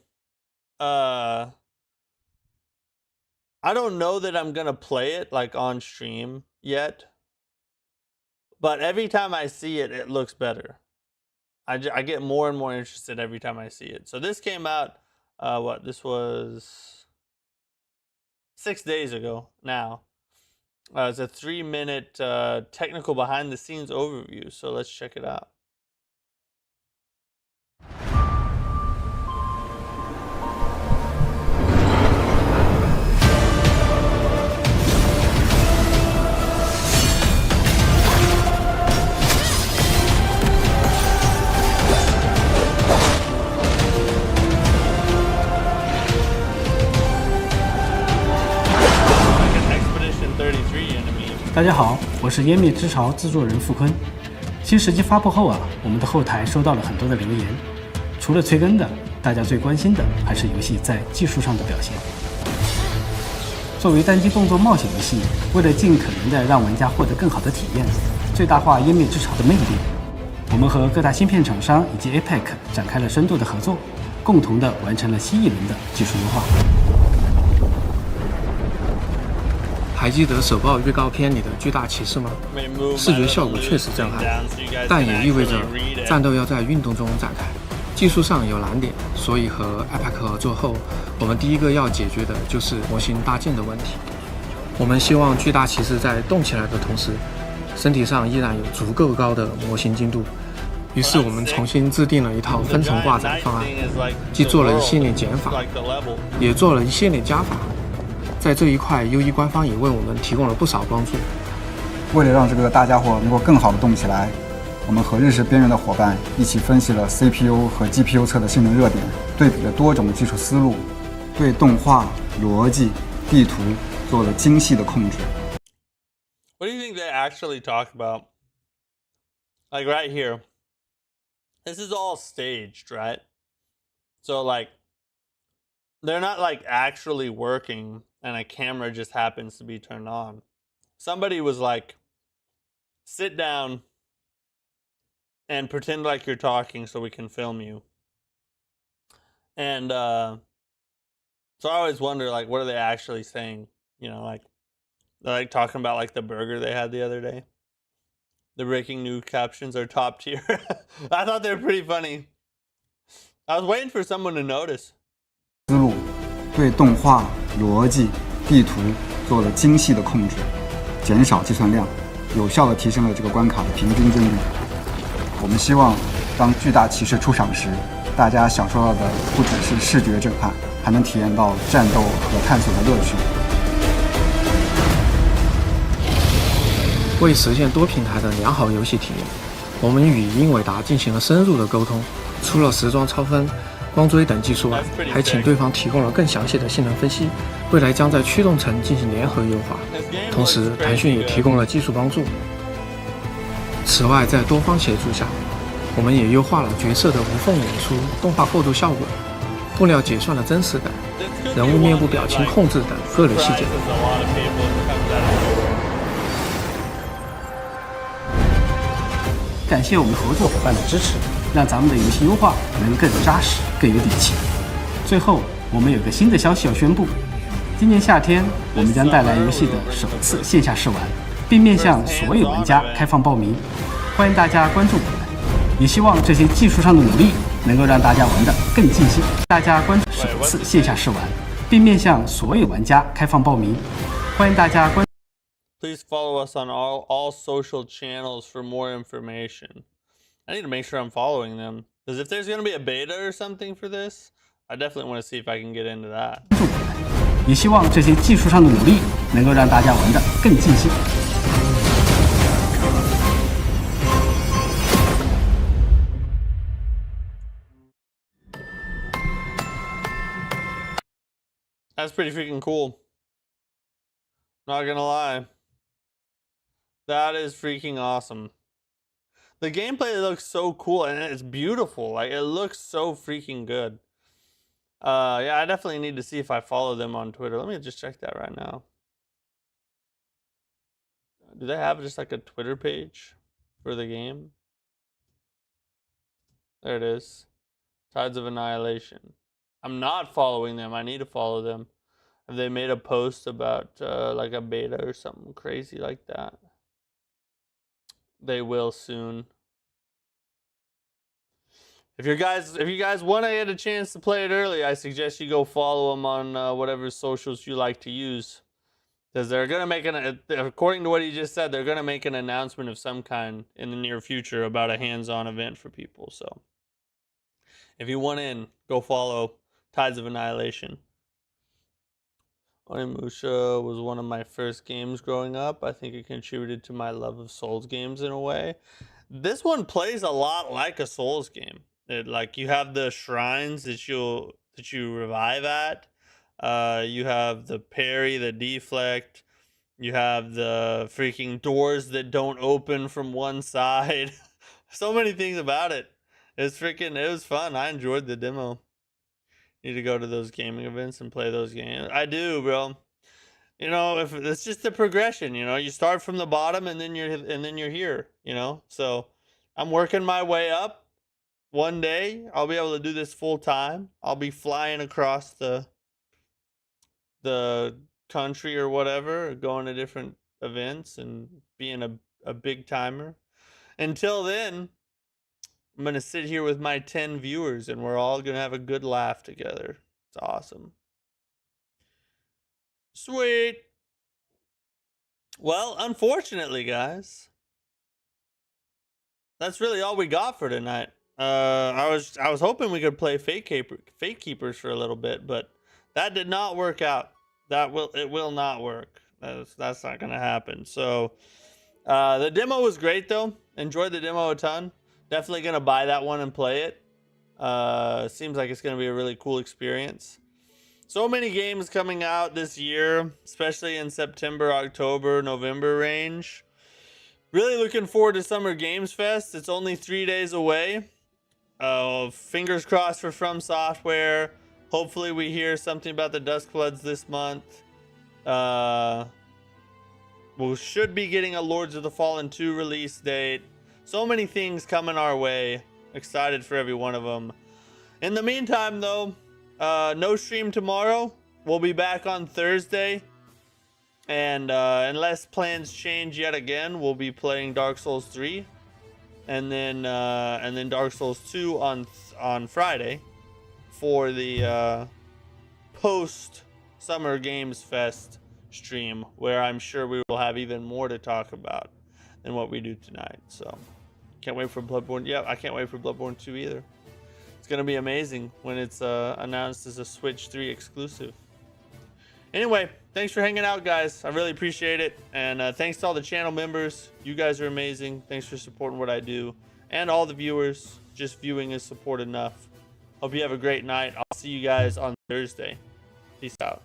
I don't know that I'm going to play it like on stream yet. But every time I see it, it looks better. I get more and more interested every time I see it. So this came out, this was 6 days ago now. It's a 3-minute technical behind-the-scenes overview, so let's check it out. Expedition 33 enemy. 大家好，我是湮灭之潮制作人傅坤。新实际发布后我们的后台收到了很多的留言。除了催更的，大家最关心的还是游戏在技术上的表现。作为单机动作冒险游戏，为了尽可能的让玩家获得更好的体验，最大化湮灭之潮的魅力，我们和各大芯片厂商以及 APEC 展开了深度的合作，共同的完成了新一轮的技术优化。还记得首曝预告片里的巨大骑士吗？视觉效果确实震撼，但也意味着战斗要在运动中展开，技术上有难点，所以和 APEC 合作后，我们第一个要解决的就是模型搭建的问题。我们希望巨大骑士在动起来的同时，身体上依然有足够高的模型精度。于是我们重新制定了一套分层挂载方案，既做了一系列减法，也做了一系列加法。在这一块 U1 官方也为我们提供了不少帮助。为了让这个大家伙能够更好的动起来，我们和日式边缘的伙伴一起分析了 CPU 和 GPU 侧的性能热点，对比了多种技术思路，对动画、逻辑、地图做了精细的控制。What do you think they actually talk about? Like right here. This is all staged, right? So like they're not like actually working and a camera just happens to be turned on. Somebody was like, sit down and pretend like you're talking so we can film you. And So I always wonder, like, what are they actually saying? You know, like, they're like talking about like the burger they had the other day. The breaking news captions are top tier. I thought they were pretty funny. I was waiting for someone to notice. 思路对动画、逻辑、地图做了精细的控制，减少计算量，有效地提升了这个关卡的平均帧率。我们希望，当巨大骑士出场时，大家享受到的不只是视觉震撼，还能体验到战斗和探索的乐趣。为实现多平台的良好游戏体验，我们与英伟达进行了深入的沟通。除了时装超分、光追等技术外，还请对方提供了更详细的性能分析。未来将在驱动层进行联合优化，同时腾讯也提供了技术帮助。此外，在多方协助下，我们也优化了角色的无缝演出、动画过渡效果、布料结算的真实感、人物面部表情控制等各类细节。感谢我们合作伙伴的支持，让咱们的游戏优化能更扎实、更有底气。最后，我们有个新的消息要宣布：今年夏天，我们将带来游戏的首次线下试玩，并面向所有玩家开放报名，欢迎大家关注我们。也希望这些技术上的努力能够让大家玩得更尽兴。大家关注首次线下试玩，并面向所有玩家开放报名，欢迎大家关注。Please follow us on all social channels for more information. I need to make sure I'm following them. Because if there's going to be a beta or something for this, I definitely want to see if I can get into that. 也希望这些技术上的努力能够让大家玩得更尽兴。That's pretty freaking cool. Not gonna lie. That is freaking awesome. The gameplay looks so cool and it's beautiful. Like, it looks so freaking good. Yeah, I definitely need to see if I follow them on Twitter. Let me just check that right now. Do they have just like a Twitter page for the game? There it is. Tides of Annihilation. I'm not following them. I need to follow them. Have they made a post about like a beta or something crazy like that? They will soon. If you guys want to get a chance to play it early, I suggest you go follow them on whatever socials you like to use, because they're gonna make according to what he just said, they're gonna make an announcement of some kind in the near future about a hands-on event for people. So if you want in, go follow Tides of Annihilation. Onimusha was one of my first games growing up. I think it contributed to my love of Souls games in a way. This one plays a lot like a Souls game. Like, you have the shrines that you revive at. You have the parry, the deflect. You have the freaking doors that don't open from one side. So many things about it. It was fun. I enjoyed the demo. Need to go to those gaming events and play those games. I do, bro. You know, if it's just the progression, you know, you start from the bottom and then you're here, you know. So I'm working my way up. One day I'll be able to do this full time. I'll be flying across the country or whatever, going to different events and being a big timer. Until then, I'm going to sit here with my 10 viewers and we're all going to have a good laugh together. It's awesome. Sweet. Well, unfortunately, guys, that's really all we got for tonight. I was hoping we could play Fatekeepers for a little bit, but that did not work out. It will not work. That's not going to happen. So, the demo was great though. Enjoyed the demo a ton. Definitely gonna buy that one and play it. Seems like it's gonna be a really cool experience. So many games coming out this year, especially in September, October, November range. Really looking forward to Summer Games Fest. It's only 3 days away. Fingers crossed for From Software. Hopefully we hear something about the Duskbloods this month. We should be getting a Lords of the Fallen 2 release date. So many things coming our way. Excited for every one of them. In the meantime, though, no stream tomorrow. we'll be back on Thursday. And unless plans change yet again, we'll be playing Dark Souls 3. And then Dark Souls 2 on Friday for the post Summer Games Fest stream, where I'm sure we will have even more to talk about than what we do tonight. So can't wait for Bloodborne. Yeah, I can't wait for Bloodborne 2 either. It's gonna be amazing when it's announced as a Switch 3 exclusive. Anyway, thanks for hanging out, guys. I really appreciate it. And thanks to all the channel members. You guys are amazing. Thanks for supporting what I do. And all the viewers. Just viewing is support enough. Hope you have a great night. I'll see you guys on Thursday. Peace out.